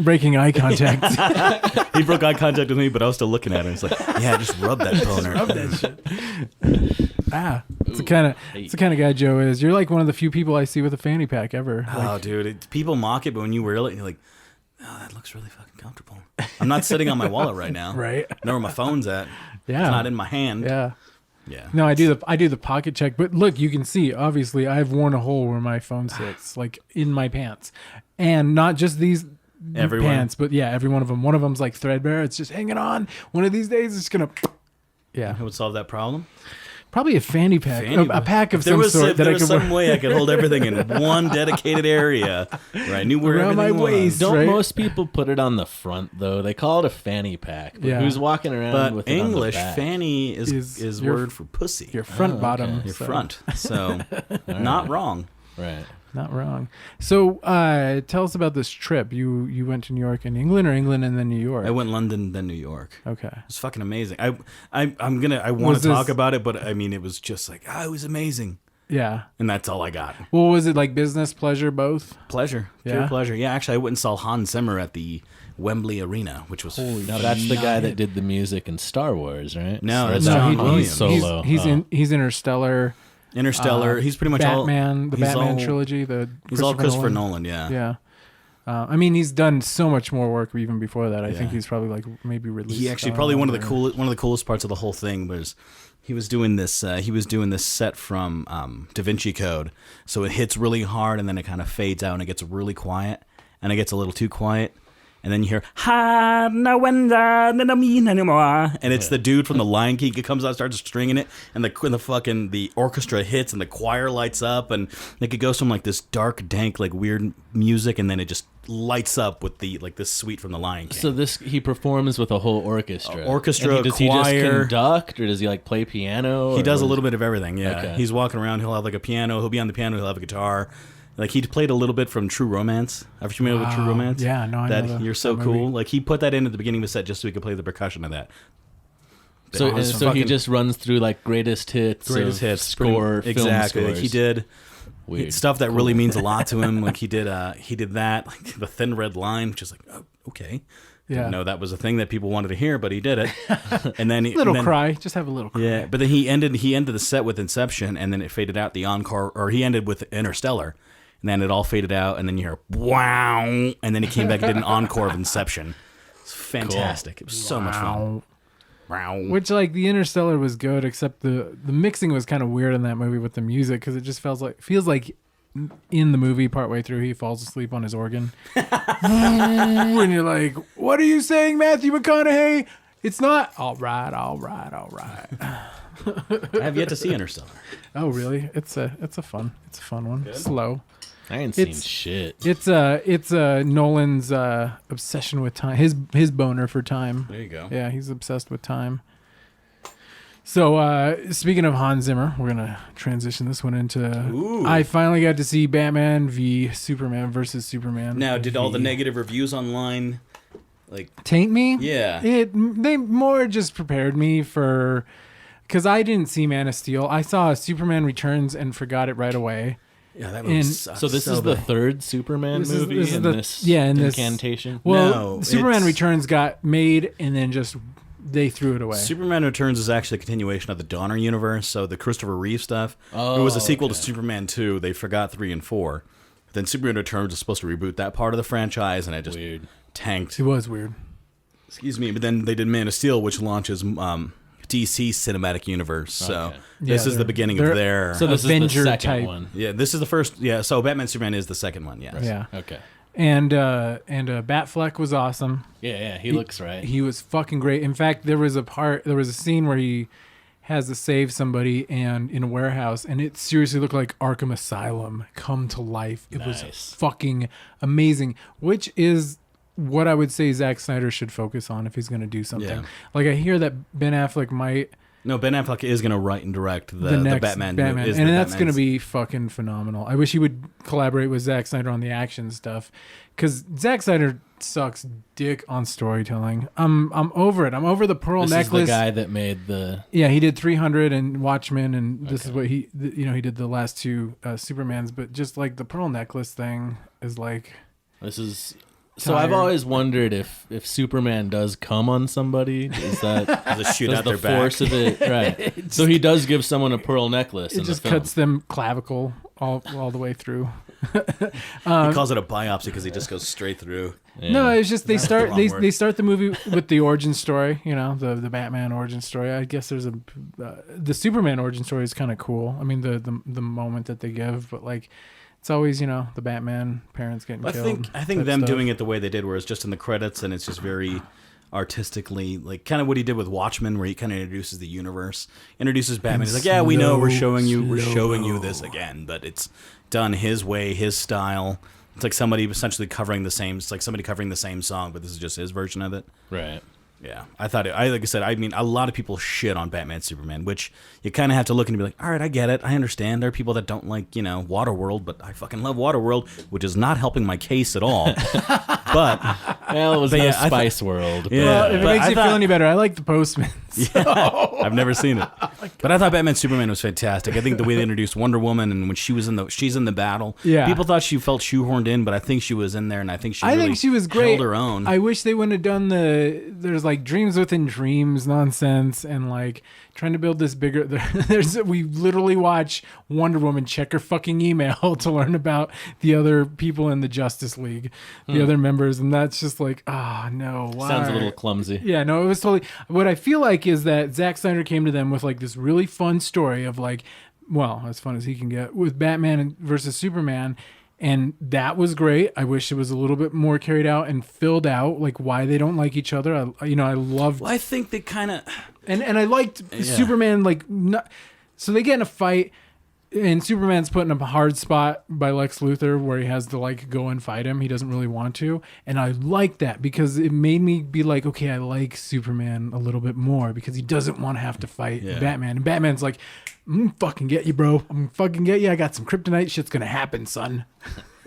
breaking eye contact. He broke eye contact with me, but I was still looking at him. It's like, yeah, just rub that boner. Rub that shit. It's the kind of guy Joe is. You're like one of the few people I see with a fanny pack ever. Oh, dude, people mock it, but when you wear it, you're like, oh, that looks really fucking comfortable. I'm not sitting on my wallet right now. Right. I know where my phone's at. Yeah. It's not in my hand. Yeah. Yeah. No, I do the pocket check, but look, you can see obviously I've worn a hole where my phone sits, like in my pants, and not just these Everywhere. pants, but yeah, every one of them. One of them's like threadbare; it's just hanging on. One of these days, it's gonna. Yeah. Who would solve that problem? Probably a fanny pack, a pack of some sort If that there I was could some wear way I could hold everything in one dedicated area where I knew where Around everything my was. waist. Don't Right? most people put it on the front though? They call it a fanny pack. But Yeah. who's walking around But with it on the English, back? fanny Is is your- word for pussy. your front Oh, bottom. okay. Your so- front. So, not wrong. Right. Not wrong. So tell us about this trip. You went to New York and England, or England and then New York? I went London, then New York. Okay. It's fucking amazing. I want to talk about it, but I mean, it was just like, it was amazing. Yeah. And that's all I got. Well, was it like business, pleasure, both? Pleasure. Yeah? Pure pleasure. Yeah, actually, I went and saw Hans Zimmer at the Wembley Arena, which was Now that's the guy that did the music in Star Wars, right? No, Or that's is that John Han Williams. Solo. He's Interstellar. Interstellar. He's pretty much Batman, the he's Batman all- trilogy. He's all Christopher Nolan, yeah. Yeah. I mean, he's done so much more work even before that. I Yeah. think he's probably like maybe released. He actually probably one of the coolest parts of the whole thing was he was doing this set from Da Vinci Code. So it hits really hard and then it kind of fades out and it gets really quiet and it gets a little too quiet. And then you hear ha no wenda no mean anymore, and it's the dude from the Lion King. It comes out, starts stringing it, and the orchestra hits, and the choir lights up, and like it goes from like this dark, dank, like weird music, and then it just lights up with the like this suite from the Lion King. So he performs with a whole orchestra. Orchestra, does he just choir. conduct, or does he like play piano? He does a or- little bit of everything. Yeah, Okay. he's walking around. He'll have like a piano. He'll be on the piano. He'll have a guitar. Like he played a little bit from True Romance. Are you familiar with True Romance? Yeah, no, I that know You're So that Cool. movie. Like he put that in at the beginning of the set just so he could play the percussion of that. So he just runs through like greatest hits, score, exactly. film Like he scores. did Weird. stuff that really means a lot to him. Like he did that, like the Thin Red Line, which is like, oh, okay. Yeah. Didn't know that was a thing that people wanted to hear, but he did it. And then Cry, just have a little cry. Yeah, but then he ended the set with Inception, and then it faded out. The encore, or he ended with Interstellar, and then it all faded out, and then you hear wow, and then he came back and did an encore of Inception. It's fantastic. Cool. It was so much fun. Wow. Which, like, the Interstellar was good, except the mixing was kind of weird in that movie with the music, because it just feels like in the movie partway through he falls asleep on his organ. And you're like, what are you saying, Matthew McConaughey? It's not all right. I have yet to see Interstellar. Oh, really? It's a fun one. Good. Slow. I ain't seen shit. It's Nolan's obsession with time. His boner for time. There you go. Yeah, he's obsessed with time. So speaking of Hans Zimmer, we're gonna transition this one into. Ooh. I finally got to see Batman v Superman versus Superman. Now, did all the negative reviews online like taint me? Yeah. They more just prepared me for, because I didn't see Man of Steel. I saw Superman Returns and forgot it right away. Yeah, that movie sucks. So this is the third Superman movie in this incantation? Well, Superman Returns got made and then just they threw it away. Superman Returns is actually a continuation of the Donner universe, so the Christopher Reeve stuff. It was a sequel to Superman 2. They forgot 3 and 4. Then Superman Returns was supposed to reboot that part of the franchise, and it just tanked. It was weird. Excuse me, but then they did Man of Steel, which launches DC Cinematic Universe. So this is the beginning of their... So this Avenger is the second type one. Yeah, this is the first... Yeah, so Batman Superman is the second one, yes. Yeah. Okay. And Batfleck was awesome. Yeah, he looks right. He was fucking great. In fact, there was a scene where he has to save somebody and in a warehouse, and it seriously looked like Arkham Asylum come to life. It was fucking amazing, which is what I would say Zack Snyder should focus on if he's going to do something. Yeah. Like, I hear that Ben Affleck might... No, Ben Affleck is going to write and direct the next Batman. And that's going to be fucking phenomenal. I wish he would collaborate with Zack Snyder on the action stuff, because Zack Snyder sucks dick on storytelling. I'm over it. I'm over the Pearl Necklace. This is the guy that made the... Yeah, he did 300 and Watchmen, and this is what he did the last two Supermans, but just like the Pearl Necklace thing is like... This is... So I've always wondered if Superman does come on somebody, is that does it shoot out the their force back? of it right? So he does give someone a pearl necklace. It just cuts them clavicle all the way through. He calls it a biopsy because he just goes straight through. Yeah. No, it's just they start the wrong word. they start the movie with the origin story. You know, the Batman origin story. I guess there's the Superman origin story is kind of cool. I mean, the moment that they give, but like. It's always, the Batman parents getting killed. I think them doing it the way they did, where it's just in the credits and it's just very artistically, like kind of what he did with Watchmen, where he kind of introduces the universe, introduces Batman. He's like, yeah, we know we're showing you this again, but it's done his way, his style. It's like somebody essentially covering the same. It's like somebody covering the same song, but this is just his version of it. Right. Yeah, like I said, I mean, a lot of people shit on Batman Superman, which you kind of have to look and be like, all right, I get it, I understand. There are people that don't like, Waterworld, but I fucking love Waterworld, which is not helping my case at all. But well, it was no Spice World. Yeah, well, if it makes you feel any better, I like the Postman. Yeah, I've never seen it, but I thought Batman Superman was fantastic. I think the way they introduced Wonder Woman and when she's in the battle, people thought she felt shoehorned in, but I think she was in there, and I think she was great. Held her own. I wish they wouldn't have done there's like dreams within dreams nonsense and like trying to build this bigger. We literally watch Wonder Woman check her fucking email to learn about the other people in the Justice League, the other members, and that's just like, no. Why? Sounds a little clumsy. Yeah, no, it was totally. What I feel like is that Zack Snyder came to them with like this really fun story of like, well, as fun as he can get with Batman versus Superman. And that was great. I wish it was a little bit more carried out and filled out, like why they don't like each other. I loved. Well, I think they kind of, and I liked Superman. Like, not, so they get in a fight. and Superman's put in a hard spot by Lex Luthor where he has to like go and fight him. He doesn't really want to. And I like that because it made me be like, okay, I like Superman a little bit more because he doesn't want to have to fight Batman. And Batman's like, I'm gonna fucking get you, bro. I'm gonna fucking get you. I got some kryptonite. Shit's gonna happen, son.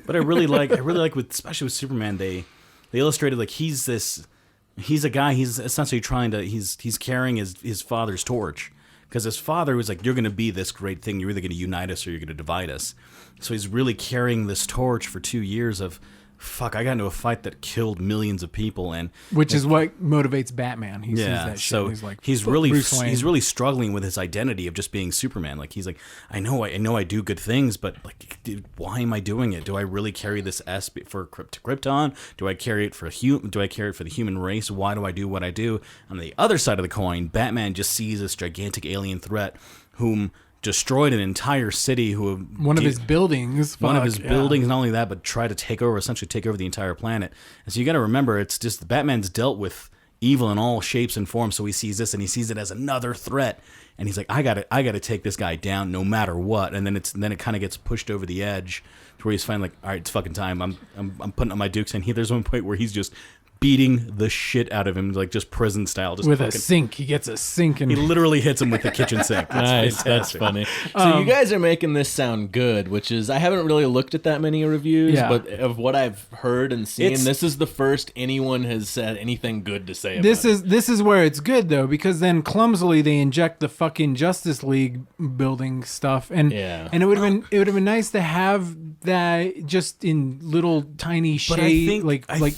But I really like with, especially with Superman, they illustrated like he's a guy, he's essentially he's carrying his father's torch. Because his father was like, you're going to be this great thing. You're either going to unite us or you're going to divide us. So he's really carrying this torch for 2 years of, fuck, I got into a fight that killed millions of people. Which is what motivates Batman. He sees that shit. So he's like, he's really struggling with his identity of just being Superman. Like he's like, I know I do good things, but like, dude, why am I doing it? Do I really carry this S for Krypton? Do I carry it for the human race? Why do I do what I do? On the other side of the coin, Batman just sees this gigantic alien threat whom destroyed an entire city, one of his buildings, not only that, but try to essentially take over the entire planet. And so you got to remember, it's just Batman's dealt with evil in all shapes and forms. So he sees this and he sees it as another threat, and he's like, I got to take this guy down no matter what. And then it kind of gets pushed over the edge to where he's finally like, all right, it's fucking time. I'm putting up my dukes. And there's one point where he's just beating the shit out of him, like just prison style. Just with a sink. He gets a sink and he literally hits him with the kitchen sink. Nice. That's funny. So you guys are making this sound good, which is, I haven't really looked at that many reviews, but of what I've heard and seen, this is the first anyone has said anything good to say about it. This is where it's good though, because then clumsily they inject the fucking Justice League building stuff, and it would have been nice to have that just in little tiny shade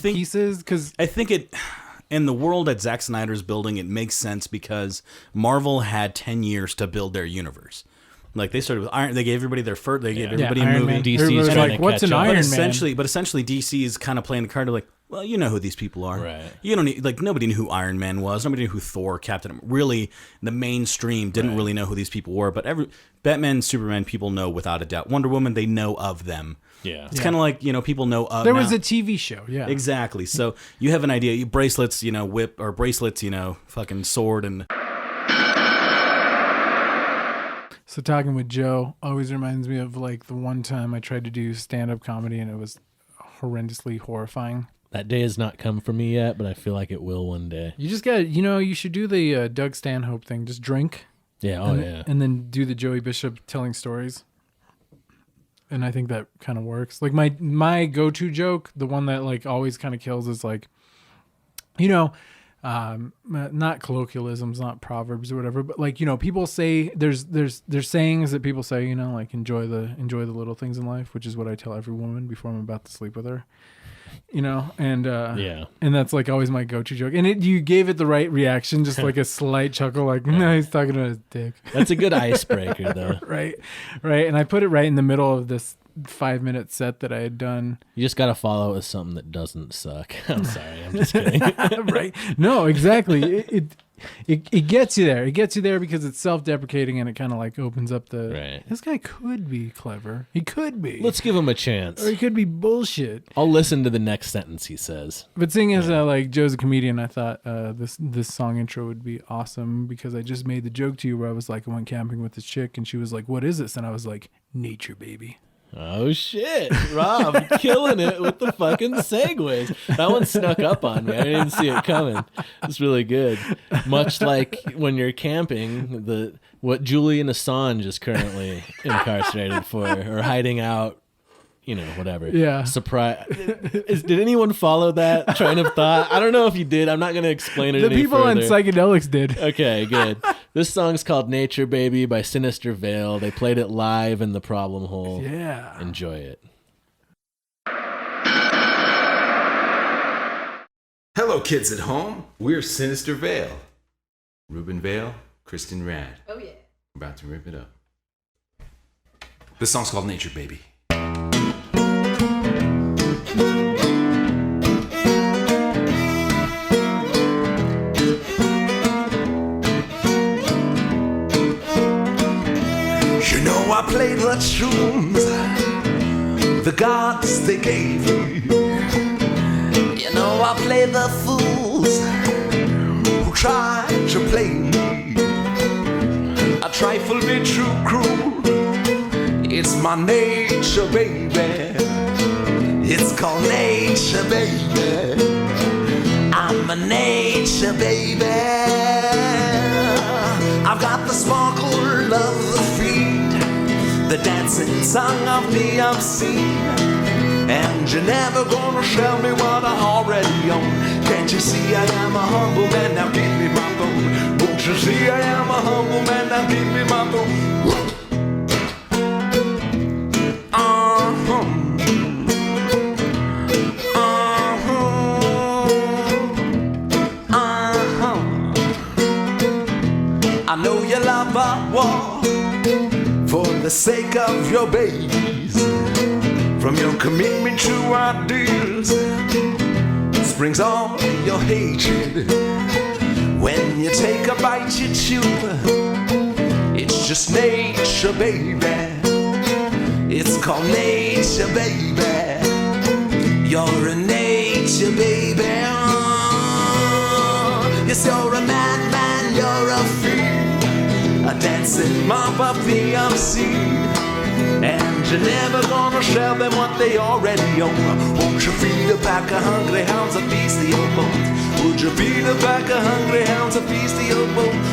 pieces, because I think in the world that Zack Snyder's building, it makes sense because Marvel had 10 years to build their universe. Like they started with Iron, they gave everybody their first, they gave everybody a movie. DC's trying to what's catch an up. Iron Man? Essentially DC is kind of playing the card of like, well, you know who these people are. Right. You don't need, like, nobody knew who Iron Man was. Nobody knew who Thor, Captain. Really, the mainstream didn't really know who these people were. But Batman, Superman, people know without a doubt. Wonder Woman, they know of them. Yeah. It's kind of like, people know of. There was a TV show, Exactly. So you have an idea. Bracelets, whip, or bracelets, fucking sword and. So talking with Joe always reminds me of like the one time I tried to do stand-up comedy and it was horrendously horrifying. That day has not come for me yet, but I feel like it will one day. You just got, you should do the Doug Stanhope thing. Just drink. Yeah. And then do the Joey Bishop telling stories. And I think that kind of works. Like my go-to joke, the one that like always kind of kills is like, not colloquialisms, not proverbs or whatever, but like, people say there's sayings that people say, like enjoy the little things in life, which is what I tell every woman before I'm about to sleep with her, and that's like always my go-to joke. And you gave it the right reaction, just like a slight chuckle, like, no, he's talking about his dick. That's a good icebreaker though. Right. And I put it right in the middle of this 5-minute set that I had done. You just got to follow it with something that doesn't suck. I'm sorry. I'm just kidding. Right. No, exactly. It gets you there. It gets you there because it's self-deprecating and it kind of like opens up the, this guy could be clever. He could be. Let's give him a chance. Or he could be bullshit. I'll listen to the next sentence he says. But seeing as like Joe's a comedian, I thought this song intro would be awesome because I just made the joke to you where I was like, I went camping with this chick and she was like, what is this? And I was like, nature, baby. Oh shit, Rob killing it with the fucking segues. That one snuck up on me. I didn't see it coming. It's really good. Much like when you're camping, what Julian Assange is currently incarcerated for, or hiding out, whatever. Yeah. Surprise. Did anyone follow that train of thought? I don't know if you did. I'm not going to explain it The any people further. on Psychedelics did. Okay, good. This song's called Nature Baby by Sinister Vale. They played it live in the Problem Hole. Yeah. Enjoy it. Hello, kids at home. We're Sinister Vale. Ruben Vale, Kristen Rad. Oh, yeah. We're about to rip it up. This song's called Nature Baby. I play the tunes the gods they gave me. I play the fools who try to play me. A trifle bit too cruel, It's my nature, baby. It's called nature, baby. I'm a nature, baby. I've got the sparkle of the feet, the dancing song of the obscene. And you're never gonna show me what I already own. Can't you see I am a humble man? Now give me my throne. Won't you see I am a humble man? Now give me my throne. I know you love a war for the sake of your babies. From your commitment to ideals springs all your hatred. When you take a bite, you chew. It's just nature, baby. It's called nature, baby. You're a nature, baby. Yes, you're a madman, you're a fiend, a dancing mop of the obscene. And you're never gonna show them what they already own. Won't you feed a pack of hungry hounds a piece of your bones? Would you feed a pack of hungry hounds a piece of your bones?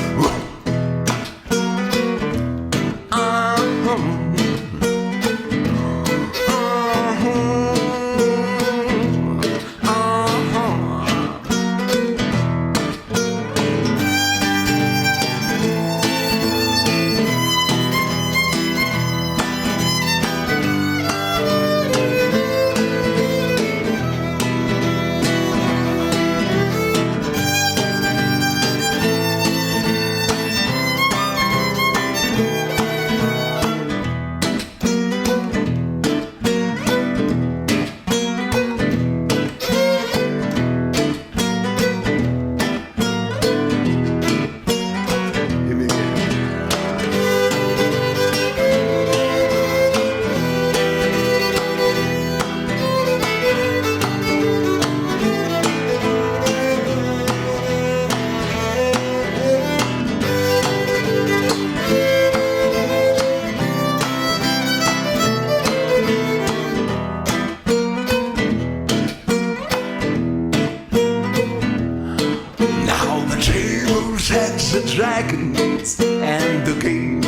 Dragons and the game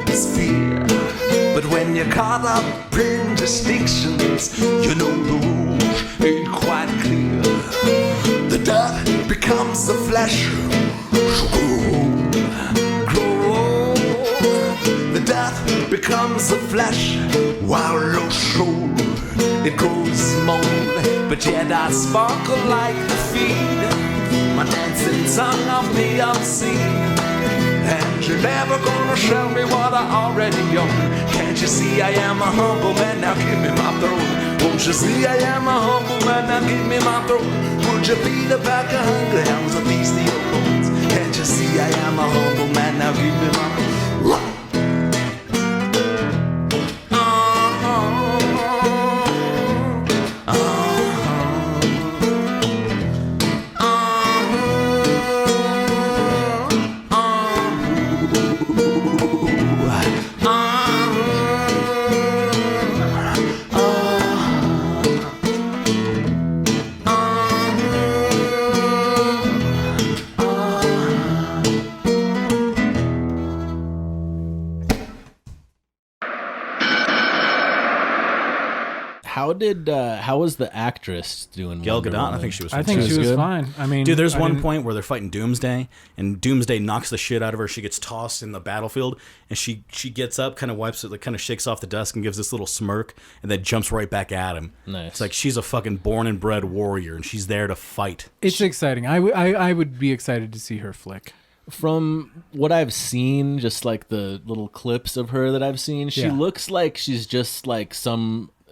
is fear. But when you're caught up in distinctions, you know the rules ain't quite clear. The dirt becomes the flesh. Grow. The dirt becomes the flesh, while no soul it grows mold. But yet I sparkle like the feed, my dancing song of the obscene. And you're never gonna show me what I already own. Can't you see I am a humble man? Now give me my throne. Won't you see I am a humble man? Now give me my throne. Would you feed a pack of hungry hounds a piece of your bones? Can't you see I am a humble man? Now give me my throne. How was the actress doing? Gal Gadot, I think she was. I think she was fine. I mean, dude, there's one point where they're fighting Doomsday, and Doomsday knocks the shit out of her. She gets tossed in the battlefield, and she gets up, kind of wipes it, like kind of shakes off the dust, and gives this little smirk, and then jumps right back at him. Nice. It's like she's a fucking born and bred warrior, and she's there to fight. It's exciting. I would be excited to see her flick. From what I've seen, just like the little clips of her that I've seen, she looks like she's just like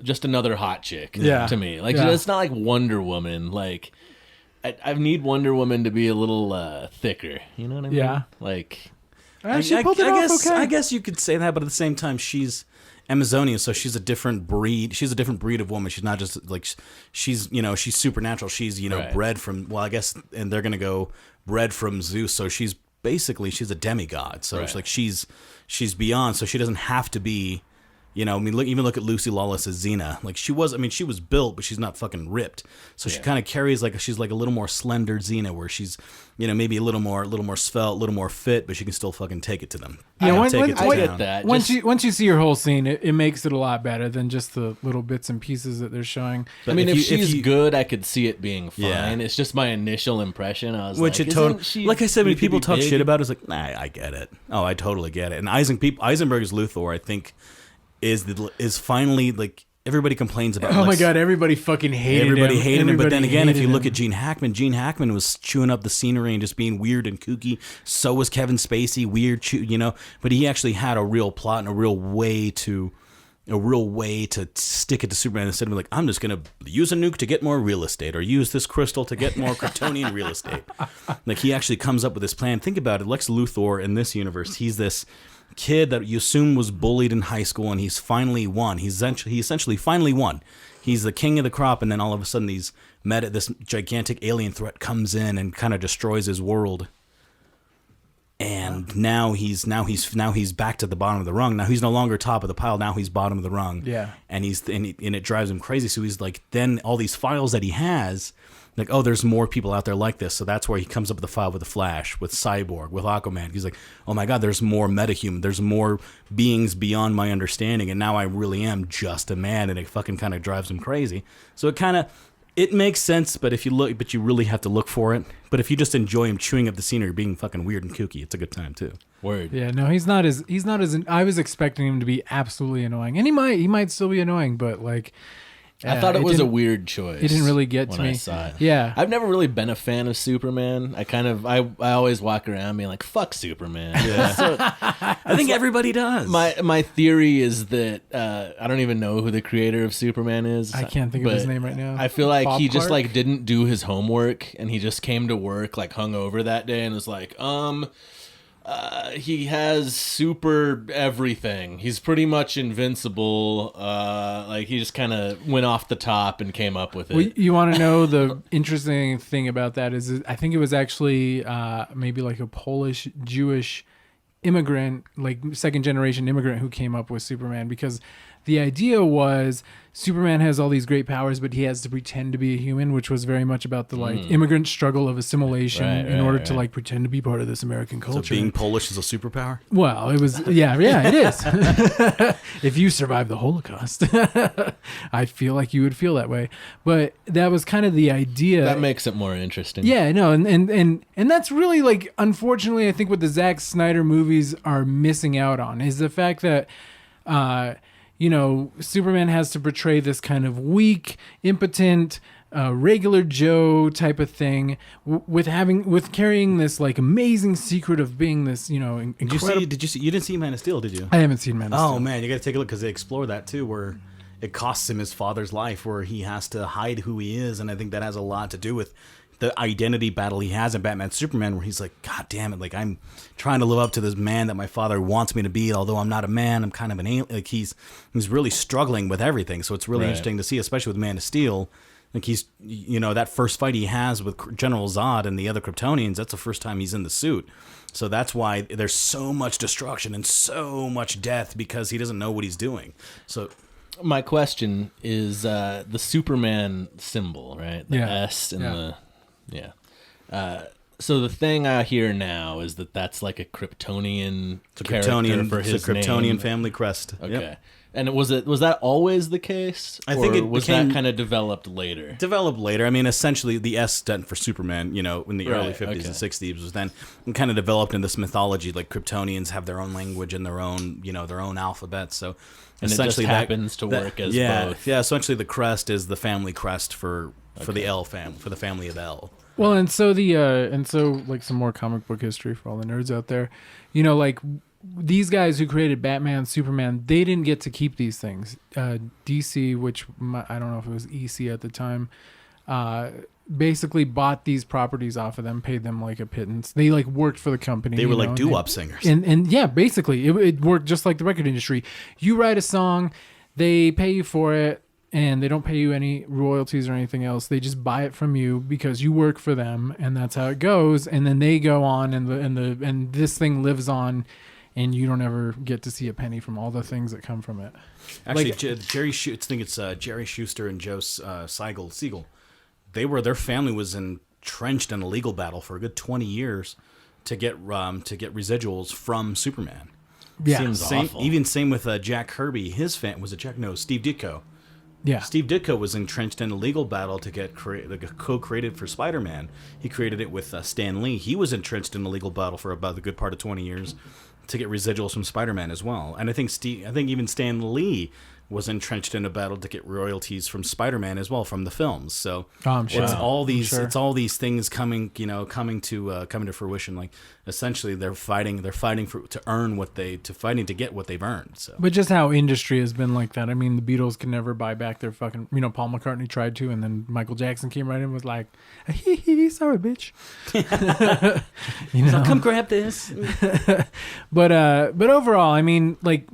just another hot chick to me. Like it's not like Wonder Woman. Like I need Wonder Woman to be a little thicker. You know what I mean? Yeah. Like she pulled it off okay. I guess you could say that, but at the same time, she's Amazonian, so she's a different breed. She's a different breed of woman. She's not just like she's supernatural. She's bred from and they're gonna go bred from Zeus. So she's a demigod. So it's like she's beyond. So she doesn't have to be You know, I mean, even look at Lucy Lawless as Xena. Like she was built, but she's not fucking ripped. So she kind of carries she's like a little more slender Xena, where she's, you know, maybe a little more svelte, a little more fit, but she can still fucking take it to them. Yeah, I get that. Once you see your whole scene, it makes it a lot better than just the little bits and pieces that they're showing. I mean, if she's good, I could see it being fine. Yeah. It's just my initial impression. I was like I said, when people talk shit about it, it's like, nah, I get it. Oh, I totally get it. And Eisenberg's Luthor, I think, is finally like everybody complains about. Oh my god, everybody fucking hated him. But then again, if you look at Gene Hackman was chewing up the scenery and just being weird and kooky. So was Kevin Spacey, weird, you know. But he actually had a real plot and a real way to stick it to Superman instead of like, I'm just gonna use a nuke to get more real estate, or use this crystal to get more Kryptonian real estate. Like he actually comes up with this plan. Think about it. Lex Luthor in this universe, he's this kid that you assume was bullied in high school, and he's finally won. He essentially finally won. He's the king of the crop, and then all of a sudden this gigantic alien threat comes in and kind of destroys his world. And now he's back to the bottom of the rung. Now he's no longer top of the pile. Now he's bottom of the rung. Yeah. And it drives him crazy. So he's like, then all these files that he has, like, oh, there's more people out there like this. So that's where he comes up with the file with the Flash, with Cyborg, with Aquaman. He's like, oh my God, there's more metahuman. There's more beings beyond my understanding. And now I really am just a man. And it fucking kind of drives him crazy. So it makes sense, but you really have to look for it. But if you just enjoy him chewing up the scenery, being fucking weird and kooky, it's a good time too. Word. Yeah, no, he's not as I was expecting him to be absolutely annoying, and he might still be annoying, but like. I thought it was a weird choice. It didn't really get to me. I saw it. Yeah, I've never really been a fan of Superman. I always walk around being like, "Fuck Superman." Yeah. So, I think everybody does. My theory is that I don't even know who the creator of Superman is. I can't think of his name right now. I feel like Bob he just Clark? like didn't do his homework, and he just came to work like hungover that day and was like, he has super everything. He's pretty much invincible. Like he just kind of went off the top and came up with it. Well, you want to know the interesting thing about that is I think it was actually maybe like a Polish Jewish immigrant, like second generation immigrant, who came up with Superman, because the idea was Superman has all these great powers, but he has to pretend to be a human, which was very much about the like immigrant struggle of assimilation in order to like pretend to be part of this American culture. So being Polish is a superpower? Well, it was, yeah, it is. If you survive the Holocaust, I feel like you would feel that way. But that was kind of the idea. That makes it more interesting. Yeah, no, and that's really like, unfortunately, I think what the Zack Snyder movies are missing out on is the fact that, Superman has to portray this kind of weak, impotent, regular Joe type of thing, with carrying this like amazing secret of being this, incredible. Did you see? You didn't see Man of Steel, did you? I haven't seen Man of Steel. Oh man, you got to take a look, because they explore that too, where it costs him his father's life, where he has to hide who he is, and I think that has a lot to do with the identity battle he has in Batman Superman, where he's like, God damn it, like I'm trying to live up to this man that my father wants me to be, although I'm not a man, I'm kind of an alien. Like he's really struggling with everything. So it's really interesting to see, especially with Man of Steel. Like he's, that first fight he has with General Zod and the other Kryptonians, that's the first time he's in the suit. So that's why there's so much destruction and so much death, because he doesn't know what he's doing. So my question is the Superman symbol, right? The S and the... Yeah. So the thing I hear now is that's like a Kryptonian character for his It's a Kryptonian name. family crest. Okay. Yep. And was that always the case? I think it was that kind of developed later. I mean, essentially the S stand for Superman, in the early 50s and 60s, was then kind of developed in this mythology. Like Kryptonians have their own language and their own, their own alphabet. So and essentially it just happens to work as both. Yeah, essentially the crest is the family crest for the L family, for the family of L. Well, and so like some more comic book history for all the nerds out there, like these guys who created Batman, Superman, they didn't get to keep these things. DC, which I don't know if it was EC at the time, basically bought these properties off of them, paid them like a pittance. They like worked for the company. They were like doo-wop singers. And yeah, basically it worked just like the record industry. You write a song, they pay you for it, and they don't pay you any royalties or anything else. They just buy it from you because you work for them, and that's how it goes. And then they go on, and this thing lives on and you don't ever get to see a penny from all the things that come from it. Actually, Jerry Schuster and Joe Siegel. Their family was entrenched in a legal battle for a good 20 years to get residuals from Superman. Yeah, Seems awful. Same with Jack Kirby. His Steve Ditko. yeah. Steve Ditko was entrenched in a legal battle to get co-created for Spider-Man. He created it with Stan Lee. He was entrenched in a legal battle for about a good part of 20 years to get residuals from Spider-Man as well. And I think even Stan Lee was entrenched in a battle to get royalties from Spider-Man as well from the films. So I'm sure. it's all these Sure. it's all these things coming to fruition. Like essentially they're fighting to get what they've earned. So But just how industry has been like that. I mean, the Beatles can never buy back their fucking. Paul McCartney tried to, and then Michael Jackson came right in and was like, sorry, bitch. come grab this. But overall, I mean, like,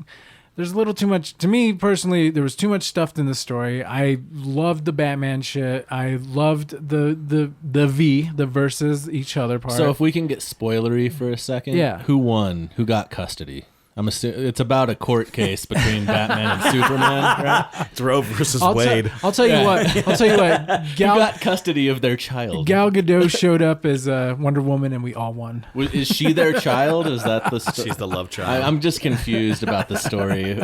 there's a little too much. To me personally, there was too much stuffed in the story. I loved the Batman shit. I loved the versus each other part. So if we can get spoilery for a second, Yeah. Who won? Who got custody? I'm assuming it's about a court case between Batman and Superman, right? It's Roe versus I'll Wade. I'll tell you what. Who got custody of their child? Gal Gadot showed up as Wonder Woman, and we all won. Is she their child? Is that the story? She's the love child. I'm just confused about the story.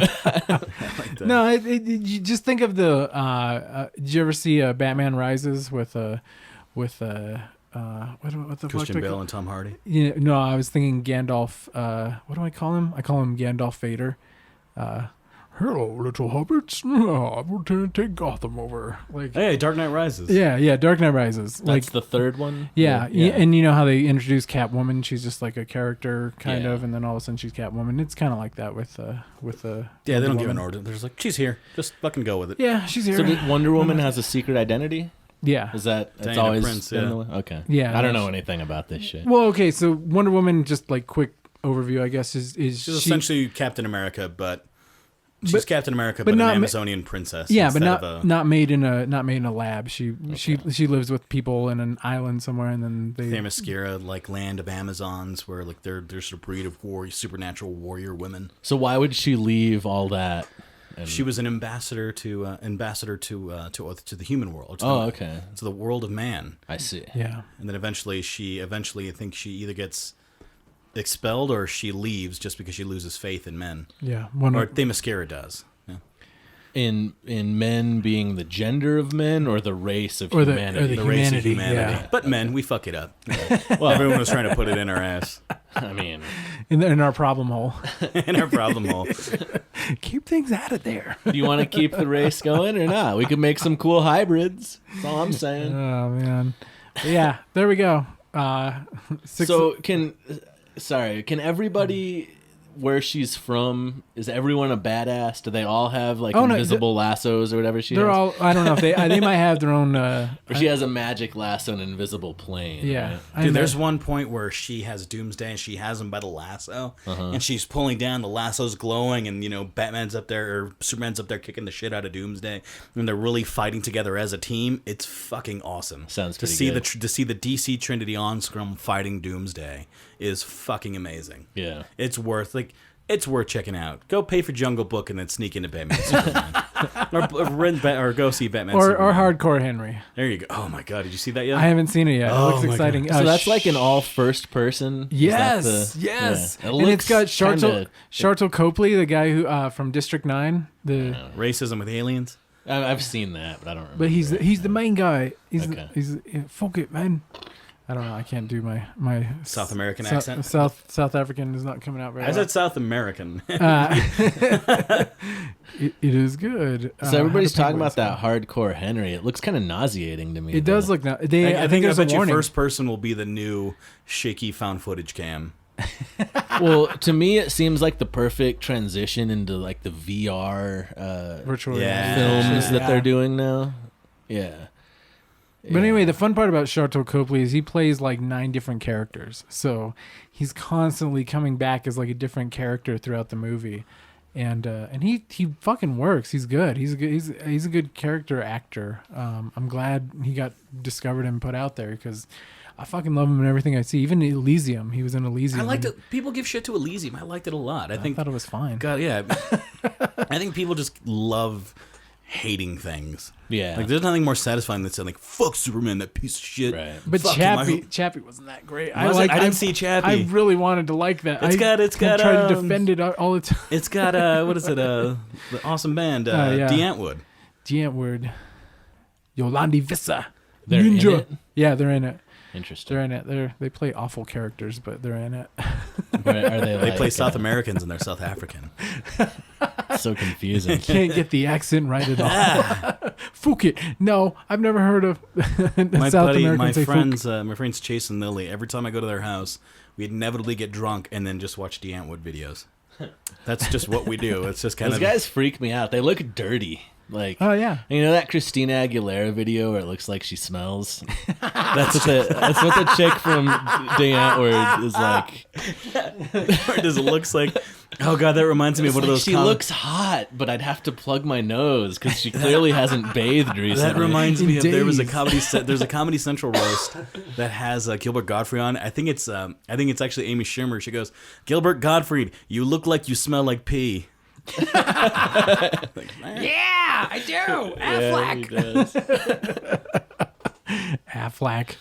No, you just think of the. Did you ever see Batman Rises with what the Christian fuck? Bale and Tom Hardy. Yeah, no, I was thinking Gandalf. What do I call him? I call him Gandalf Vader. Hello, little hobbits. We'll take Gotham over. Like, Hey, Dark Knight Rises. yeah, Dark Knight Rises. Like, That's the third one? yeah, and you know how they introduce Catwoman? She's just like a character, kind Yeah. of, and then all of a sudden she's Catwoman. It's kind of like that with Yeah, they Wonder don't give Woman. an order. They're just like, she's here. Just fucking go with it. Yeah, she's here. So did Wonder Woman has a secret identity? yeah. Is that it's Diana always Prince, been yeah. the way? Okay. Yeah, I don't no, know anything about this shit. Well, okay, so Wonder Woman, just like quick overview, I guess, is She's she, essentially Captain America, but she's Captain America, but but an not Amazonian princess. yeah, but instead not of not made in a lab. She lives with people in an island somewhere, and then they Themyscira, like land of Amazons, where like there's a breed of supernatural warrior women. So why would she leave all that? She was an ambassador to the human world. Oh, okay. To the world of man. I see. yeah. And then eventually I think she either gets expelled or she leaves just because she loses faith in men. Yeah, Or Themyscira does. Yeah. In men being the gender of men or the race of Or the- humanity? or the The race of Humanity, humanity. yeah. But men, we fuck it up. Well, everyone was trying to put it in our ass. I mean, in our problem hole. In our problem hole. Keep things out of there. do you want to keep the race going or not? We could make some cool hybrids. That's all I'm saying. Oh man. But yeah, there we go. So can everybody where she's from, is everyone a badass? Do they all have like invisible lassos or whatever she they're has? all. I don't know if they might have their own. Or she has a magic lasso and invisible plane. Yeah. right? I Dude, know. there's one point where she has Doomsday and she has him by the lasso, and she's pulling down, the lasso's glowing, and Batman's up there or Superman's up there kicking the shit out of Doomsday, and they're really fighting together as a team. It's fucking awesome. Sounds to pretty see good. to see the DC Trinity on scrum fighting Doomsday is fucking amazing. Yeah. It's worth checking out. Go pay for Jungle Book and then sneak into Batman Superman. or go see Batman or Superman. Hardcore Henry. There you go. Oh my god, did you see that yet? I haven't seen it yet. It Oh looks my exciting. So that's like an all first person. Yes, Is that yes. Yeah. It And it's got looks Shartle Copley, the guy who from District 9. Racism with aliens. I've seen that, but I don't remember. But he's the main guy. Okay. Fuck it, man. I don't know. I can't do my South American accent. South African is not coming out very I well. said South American. It is good. So everybody's talking about that hardcore Henry. It looks kind of nauseating to me. It does look. I think there's a your warning. first person will be the new shaky found footage cam. Well, to me, it seems like the perfect transition into like the VR Virtual Yeah. reality. films that Yeah. they're doing now. Yeah. But anyway, the fun part about Shartle Copley is he plays like 9 different characters. So he's constantly coming back as like a different character throughout the movie. And he fucking works. He's good. He's a good character actor. I'm glad he got discovered and put out there because I fucking love him in everything I see. Even Elysium, he was in Elysium. I liked it. People give shit to Elysium. I liked it a lot. I thought it was fine. God, yeah. I think people just love hating things. Yeah. Like, there's nothing more satisfying than saying, like, fuck Superman, that piece of shit. Right. But Fuck him, Chappie wasn't that great. I didn't see Chappie. I really wanted to like that. It's got tried to defend it all the time. It's got what is it? The awesome band, yeah. D'Antwood. D'Antwood, Yolandi Vissa, They're in Ninja. it? Yeah, they're in it. Interesting. They're in it. They play awful characters, but they're in it. Are they They play like, South Americans and they're South African. so confusing. Can't get the accent right at all. Phuket. No, I've never heard of My South buddy, American my say friends Chase and Lily, every time I go to their house, we inevitably get drunk and then just watch D'Antwood videos. That's just what we do. It's just kind Those of... guys freak me out. They look dirty. Like, Oh yeah. you know that Christina Aguilera video where it looks like she smells? That's what the chick from D'Antwoord is like. Or does it looks like... Oh, God, that reminds me of one of those... She looks hot, but I'd have to plug my nose because she clearly hasn't bathed recently. That reminds me of In there's a days. Comedy Central roast that has Gilbert Gottfried on. I think it's actually Amy Schumer. She goes, "Gilbert Gottfried, you look like you smell like pee." Yeah, I do. Affleck.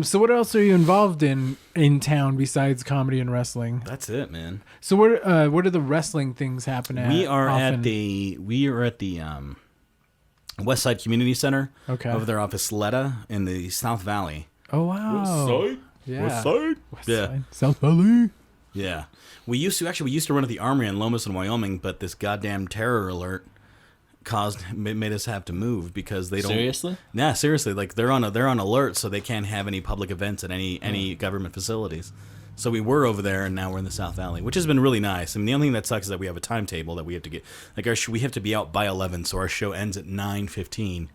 So what else are you involved in town besides comedy and wrestling? That's it, man. So what are the wrestling things happen at? We are often? at the West Side Community Center. Okay. Over there off of Sletta in the South Valley. Oh wow. Yeah. West Side? West Side. South Valley. Yeah. We used to run at the Armory in Lomas in Wyoming, but this goddamn terror alert made us have to move because they don't... Seriously? Yeah, seriously. Like, they're on alert, so they can't have any public events at any government facilities. So we were over there, and now we're in the South Valley, which has been really nice. I mean, the only thing that sucks is that we have a timetable that we have to get... Like, we have to be out by 11, so our show ends at 9:15,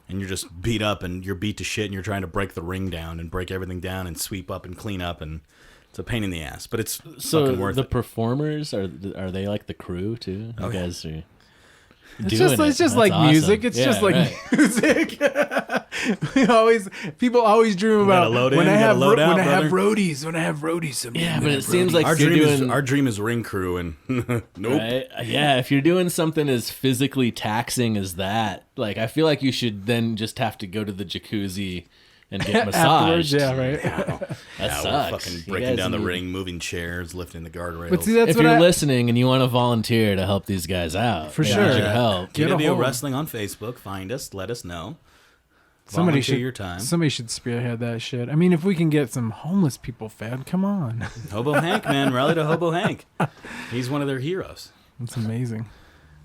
and you're just beat up, and you're beat to shit, and you're trying to break the ring down and break everything down and sweep up and clean up, and it's a pain in the ass. But it's fucking worth the it. performers, are they like the crew, too? You guys are... It's just like awesome. music. It's just like music. People always dream about when I have roadies. When I have roadies, someday. Yeah, but it seems like our you're dream is ring crew, and nope. Right? Yeah, if you're doing something as physically taxing as that, like I feel like you should then just have to go to the jacuzzi and get massaged. Yeah, right. That Yeah, sucks. we're fucking You breaking guys down the need- ring, moving chairs, lifting the guardrails. But see, that's If what you're listening and you want to volunteer to help these guys out, For we sure. need your help. Get a DW hold. Wrestling on Facebook. Find us. Let us know. Somebody Volunteer should your time. Somebody should spearhead that shit. I mean, if we can get some homeless people fed, come on. Hobo Hank, man. Rally to Hobo Hank. He's one of their heroes. That's amazing.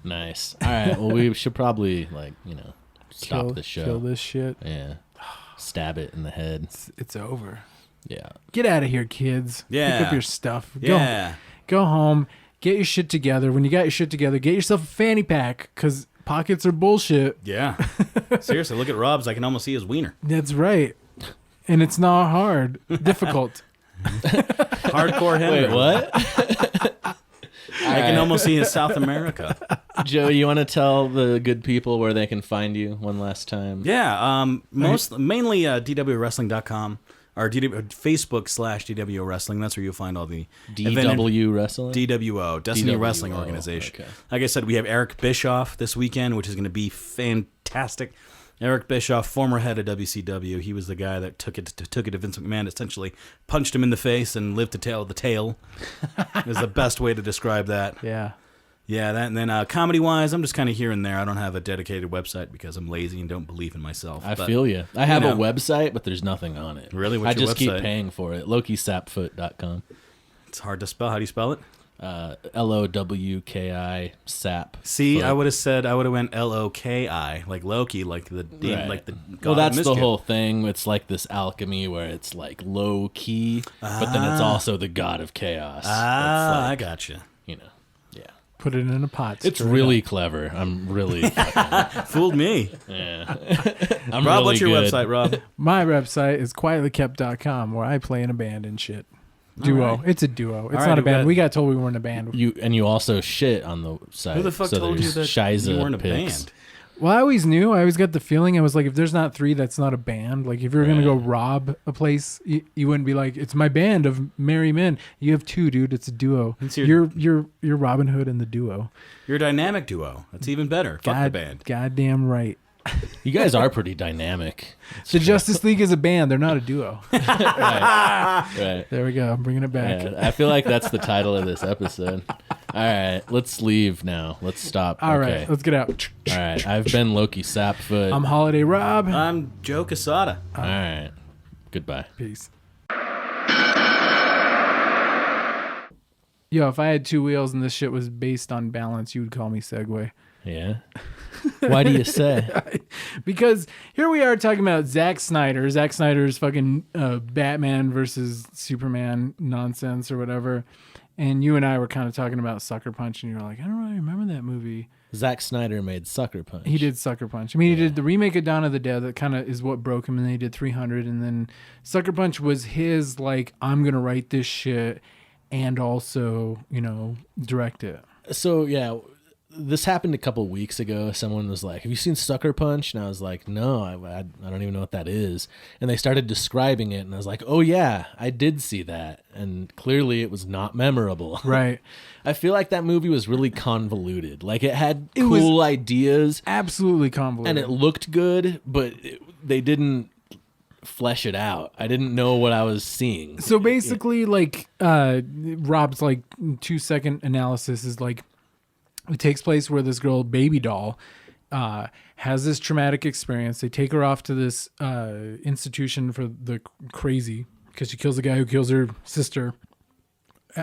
Nice. All right. Well, we should probably stop the show. Kill this shit. Yeah. Stab it in the head. It's over. Yeah. Get out of here, kids. Yeah. Pick up your stuff. Yeah. Go home. Get your shit together. When you got your shit together, get yourself a fanny pack because pockets are bullshit. Yeah. Seriously, look at Rob's. I can almost see his wiener. That's right. And it's not hard. Difficult. Hardcore Henry. Wait, what? I can almost see his South America. Joe, you want to tell the good people where they can find you one last time? Yeah. Mainly DWWrestling.com or Facebook/DWO Wrestling. That's where you'll find all the DW Wrestling? DWO, Destiny DWO, Wrestling Organization. okay. Like I said, we have Eric Bischoff this weekend, which is going to be fantastic. Eric Bischoff, former head of WCW, he was the guy that took it to Vince McMahon, essentially punched him in the face and lived to tell the tale. Is the best way to describe that. Yeah. Yeah, that, and then comedy-wise, I'm just kind of here and there. I don't have a dedicated website because I'm lazy and don't believe in myself. I But, feel you. I have you a know. website, but there's nothing on it. Really? What's I your just keep website? paying for it. LokiSapfoot.com. It's hard to spell. How do you spell it? LOWKI sap. See, foot. I would have went LOKI, like Loki, like the Right. like the god Well, of that's the mischief. whole thing. It's like this alchemy where it's like low key, but then it's also the god of chaos. Ah, It's I like, gotcha. you know, yeah. Put it in a pot. It's stir it really up. clever. I'm really, fucking, Fooled me. yeah. I'm Rob, really what's your good. website, Rob? My website is quietlykept.com where I play in a band and shit. Duo. right. It's a duo. It's right, not a we band. got- We got told we weren't a band. You also shit on the site. Who the fuck so told you there's that Shiza you weren't a pics. band? Well, I always knew. I always got the feeling. I was like, if there's not 3, that's not a band. Like, if you're gonna go rob a place, you wouldn't be like, it's my band of merry men. You have 2, dude. It's a duo. You're Robin Hood and the duo. You're a dynamic duo. That's even better. Fuck the band. Goddamn right. You guys are pretty dynamic. The Justice League is a band. They're not a duo. Right. There we go. I'm bringing it back. Yeah, I feel like that's the title of this episode. All right, let's leave now. Let's stop. All right, let's get out. All right, I've been Lowki Sapfoot. I'm Holiday Rob. I'm Joe Quesada. All right, goodbye. Peace. Yo, if I had 2 wheels and this shit was based on balance, you would call me Segway. Yeah. Why do you say? Because here we are talking about Zack Snyder. Zack Snyder's fucking Batman versus Superman nonsense or whatever. And you and I were kind of talking about Sucker Punch, and you were like, I don't really remember that movie. Zack Snyder made Sucker Punch. He did Sucker Punch. I mean, he did the remake of Dawn of the Dead. That kind of is what broke him, and then he did 300. And then Sucker Punch was his, like, I'm going to write this shit and also, direct it. So, yeah, this happened a couple weeks ago. Someone was like, have you seen Sucker Punch? And I was like, no, I don't even know what that is. And they started describing it, and I was like, oh, yeah, I did see that. And clearly it was not memorable. Right. I feel like that movie was really convoluted. Like, it had cool ideas. Absolutely convoluted. And it looked good, but they didn't flesh it out. I didn't know what I was seeing. So basically, Rob's, 2-second analysis is like, it takes place where this girl, baby doll, has this traumatic experience. They take her off to this institution for the crazy because she kills the guy who kills her sister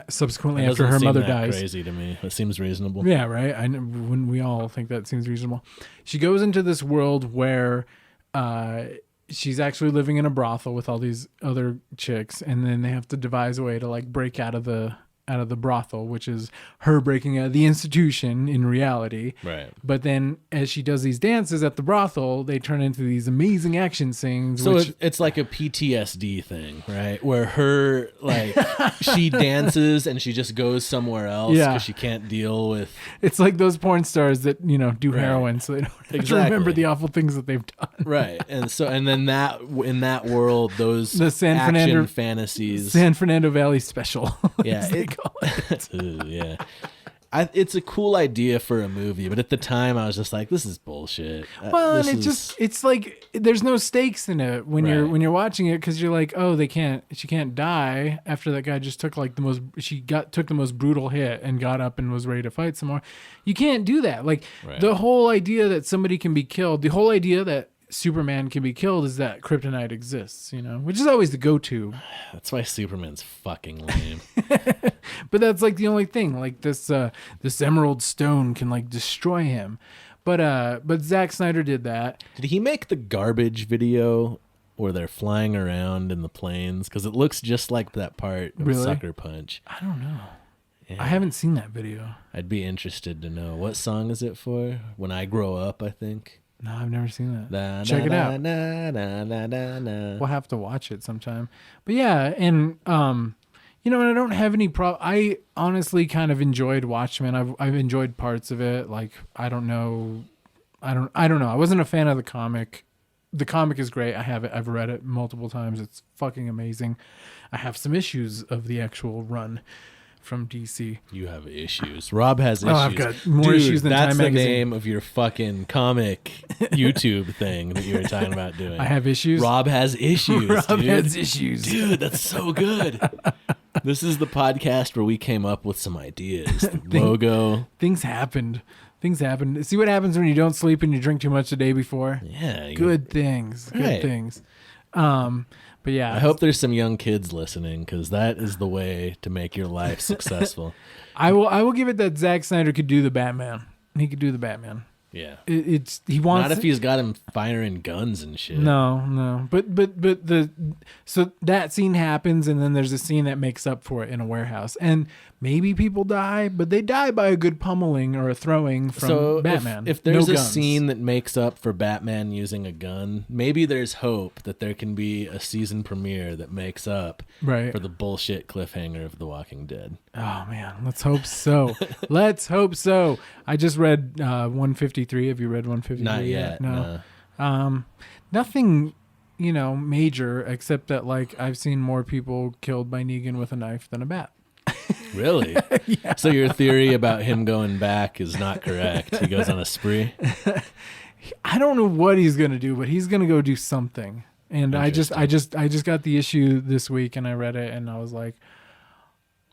subsequently after her mother dies. Crazy to me. That seems reasonable. Yeah, right. When we all think that seems reasonable. She goes into this world where she's actually living in a brothel with all these other chicks, and then they have to devise a way to break out of the brothel, which is her breaking out of the institution in reality. Right. But then as she does these dances at the brothel, they turn into these amazing action scenes. So it's like a PTSD thing, right? Where her, she dances and she just goes somewhere else because she can't deal with... It's like those porn stars that, do heroin, so they don't have to remember the awful things that they've done. Right. And then that in that world, those the action fantasies... San Fernando Valley special. Yeah. Yeah. It's a cool idea for a movie, but at the time I was just like, this is bullshit. Well, and it's like there's no stakes in it when you're watching it, because you're like, oh, she can't die after that guy just took took the most brutal hit and got up and was ready to fight some more. You can't do that. The whole idea that somebody can be killed, the whole idea that Superman can be killed is that kryptonite exists, which is always the go-to. That's why Superman's fucking lame. But that's the only thing. This emerald stone can destroy him. But Zack Snyder did that. Did he make the garbage video where they're flying around in the planes? Because it looks just like that part of Sucker Punch. I don't know. Yeah. I haven't seen that video. I'd be interested to know. What song is it for? When I Grow Up, I think. No, I've never seen that. Check it out. We'll have to watch it sometime. But yeah, and and I don't have any problem. I honestly kind of enjoyed Watchmen. I've enjoyed parts of it. I don't know. I wasn't a fan of the comic. The comic is great. I have it. I've read it multiple times. It's fucking amazing. I have some issues of the actual run from DC. You have issues. Rob has issues. Oh, I've got more issues than Time Magazine. That's the name of your fucking comic YouTube thing that you were talking about doing. I have issues. Rob has issues. Rob has issues. Dude, that's so good. This is the podcast where we came up with some ideas. The logo. Things happened. See what happens when you don't sleep and you drink too much the day before? Yeah. Good things. Good things. But yeah, I hope there's some young kids listening, because that is the way to make your life successful. I will give it that Zack Snyder could do the Batman. He could do the Batman. Yeah, he wants. Not if he's got him firing guns and shit. No. But so that scene happens, and then there's a scene that makes up for it in a warehouse, and maybe people die, but they die by a good pummeling or a throwing from Batman. If there's a scene that makes up for Batman using a gun, maybe there's hope that there can be a season premiere that makes up for the bullshit cliffhanger of The Walking Dead. Oh man, let's hope so. Let's hope so. I just read 152 153. Have you read 153? Not yet. No. Nothing, major, except that like I've seen more people killed by Negan with a knife than a bat. Really? Yeah. So your theory about him going back is not correct. He goes on a spree. I don't know what he's gonna do, but he's gonna go do something. And I just got the issue this week, and I read it, and I was like,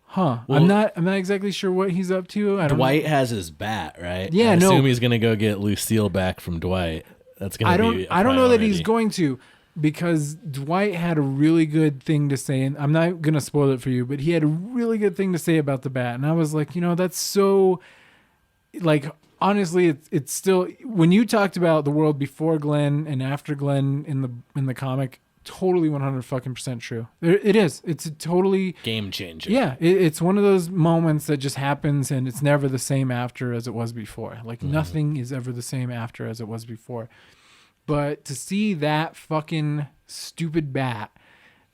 huh. Well, I'm not exactly sure what he's up to. I don't Dwight know. has his bat, right? Yeah, I no. assume he's gonna go get Lucille back from Dwight. That's gonna be. I don't know that he's priority. going to, because Dwight had a really good thing to say, and I'm not gonna spoil it for you, but he had a really good thing to say about the bat, and I was like, that's so, like, honestly, it's still, when you talked about the world before Glenn and after Glenn in the comic, totally 100% true. It is. It's a totally Game changer. Yeah, it's one of those moments that just happens, and it's never the same after as it was before. Like nothing is ever the same after as it was before. But to see that fucking stupid bat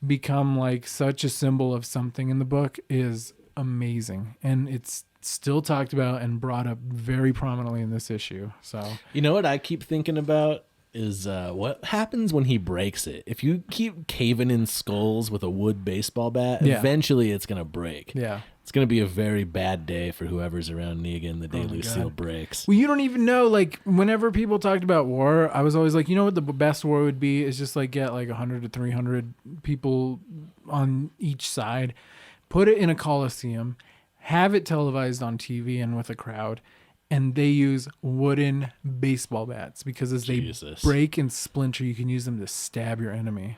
become like such a symbol of something in the book is amazing, and it's still talked about and brought up very prominently in this issue. So You know what I keep thinking about is what happens when he breaks it. If you keep caving in skulls with a wood baseball bat, Yeah. eventually it's gonna break. yeah. It's gonna be a very bad day for whoever's around Negan the day Oh my Lucille God. breaks. Well, you don't even know, like, whenever people talked about war, I was always like, what the best war would be is just like get like 100 to 300 people on each side, put it in a coliseum, have it televised on TV and with a crowd, and they use wooden baseball bats, because as they Jesus. break and splinter, you can use them to stab your enemy.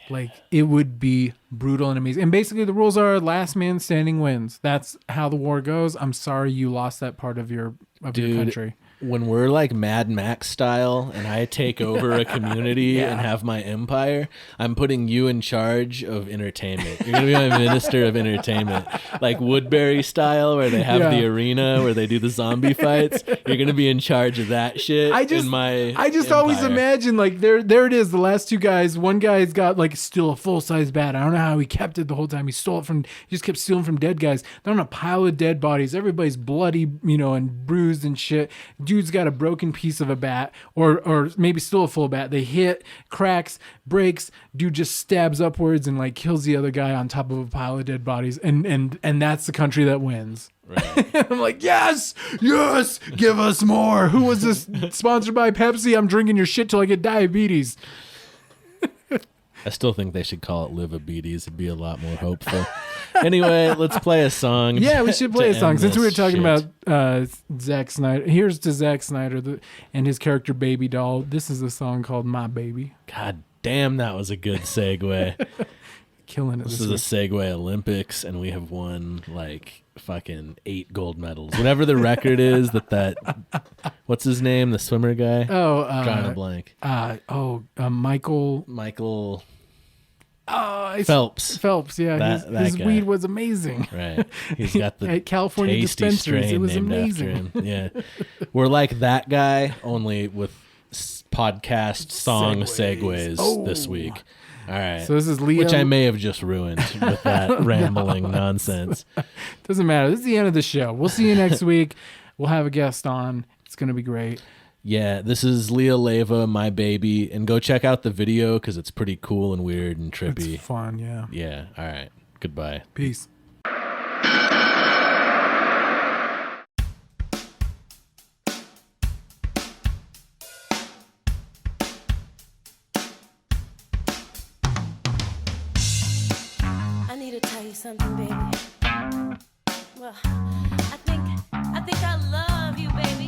Like, it would be brutal and amazing. And basically the rules are last man standing wins. That's how the war goes. I'm sorry you lost that part of your country. When we're like Mad Max style and I take over a community and have my empire, I'm putting you in charge of entertainment. You're going to be my minister of entertainment. Like Woodbury style, where they have the arena where they do the zombie fights. You're going to be in charge of that shit. I just always empire. imagine, like, there it is, the last two guys. One guy's got like still a full size bat. I don't know how he kept it the whole time. He just kept stealing from dead guys. They're on a pile of dead bodies. Everybody's bloody, and bruised and shit. Dude's got a broken piece of a bat, or maybe still a full bat. They hit, cracks, breaks. Dude just stabs upwards and like kills the other guy on top of a pile of dead bodies, and that's the country that wins. Right. I'm like, yes, give us more. Who was this? Sponsored by Pepsi? I'm drinking your shit till I get diabetes. I still think they should call it Livabetes. It'd be a lot more hopeful. Anyway, let's play a song. Yeah, we should play a to song. end Since we were this talking shit. about Zack Snyder, here's to Zack Snyder and his character Baby Doll. This is a song called My Baby. God damn, that was a good segue. Killing it This this is week. a Segway Olympics, and we have won like fucking 8 gold medals. Whatever the record is that what's his name? The swimmer guy? Drawing a blank. Michael. Phelps. Phelps, yeah. That his guy. weed was amazing. Right. He's got the At California tasty dispensaries. strain It was named amazing. after him. Yeah. We're like that guy, only with podcast song segues this week. All right. So this is Leo. Which I may have just ruined with that rambling nonsense. Doesn't matter. This is the end of the show. We'll see you next week. We'll have a guest on. It's going to be great. Yeah, this is Leah Leva, My Baby, and go check out the video because it's pretty cool and weird and trippy. It's fun, yeah. Yeah, all right. Goodbye. Peace. I need to tell you something, baby. Well, I think I love you, baby.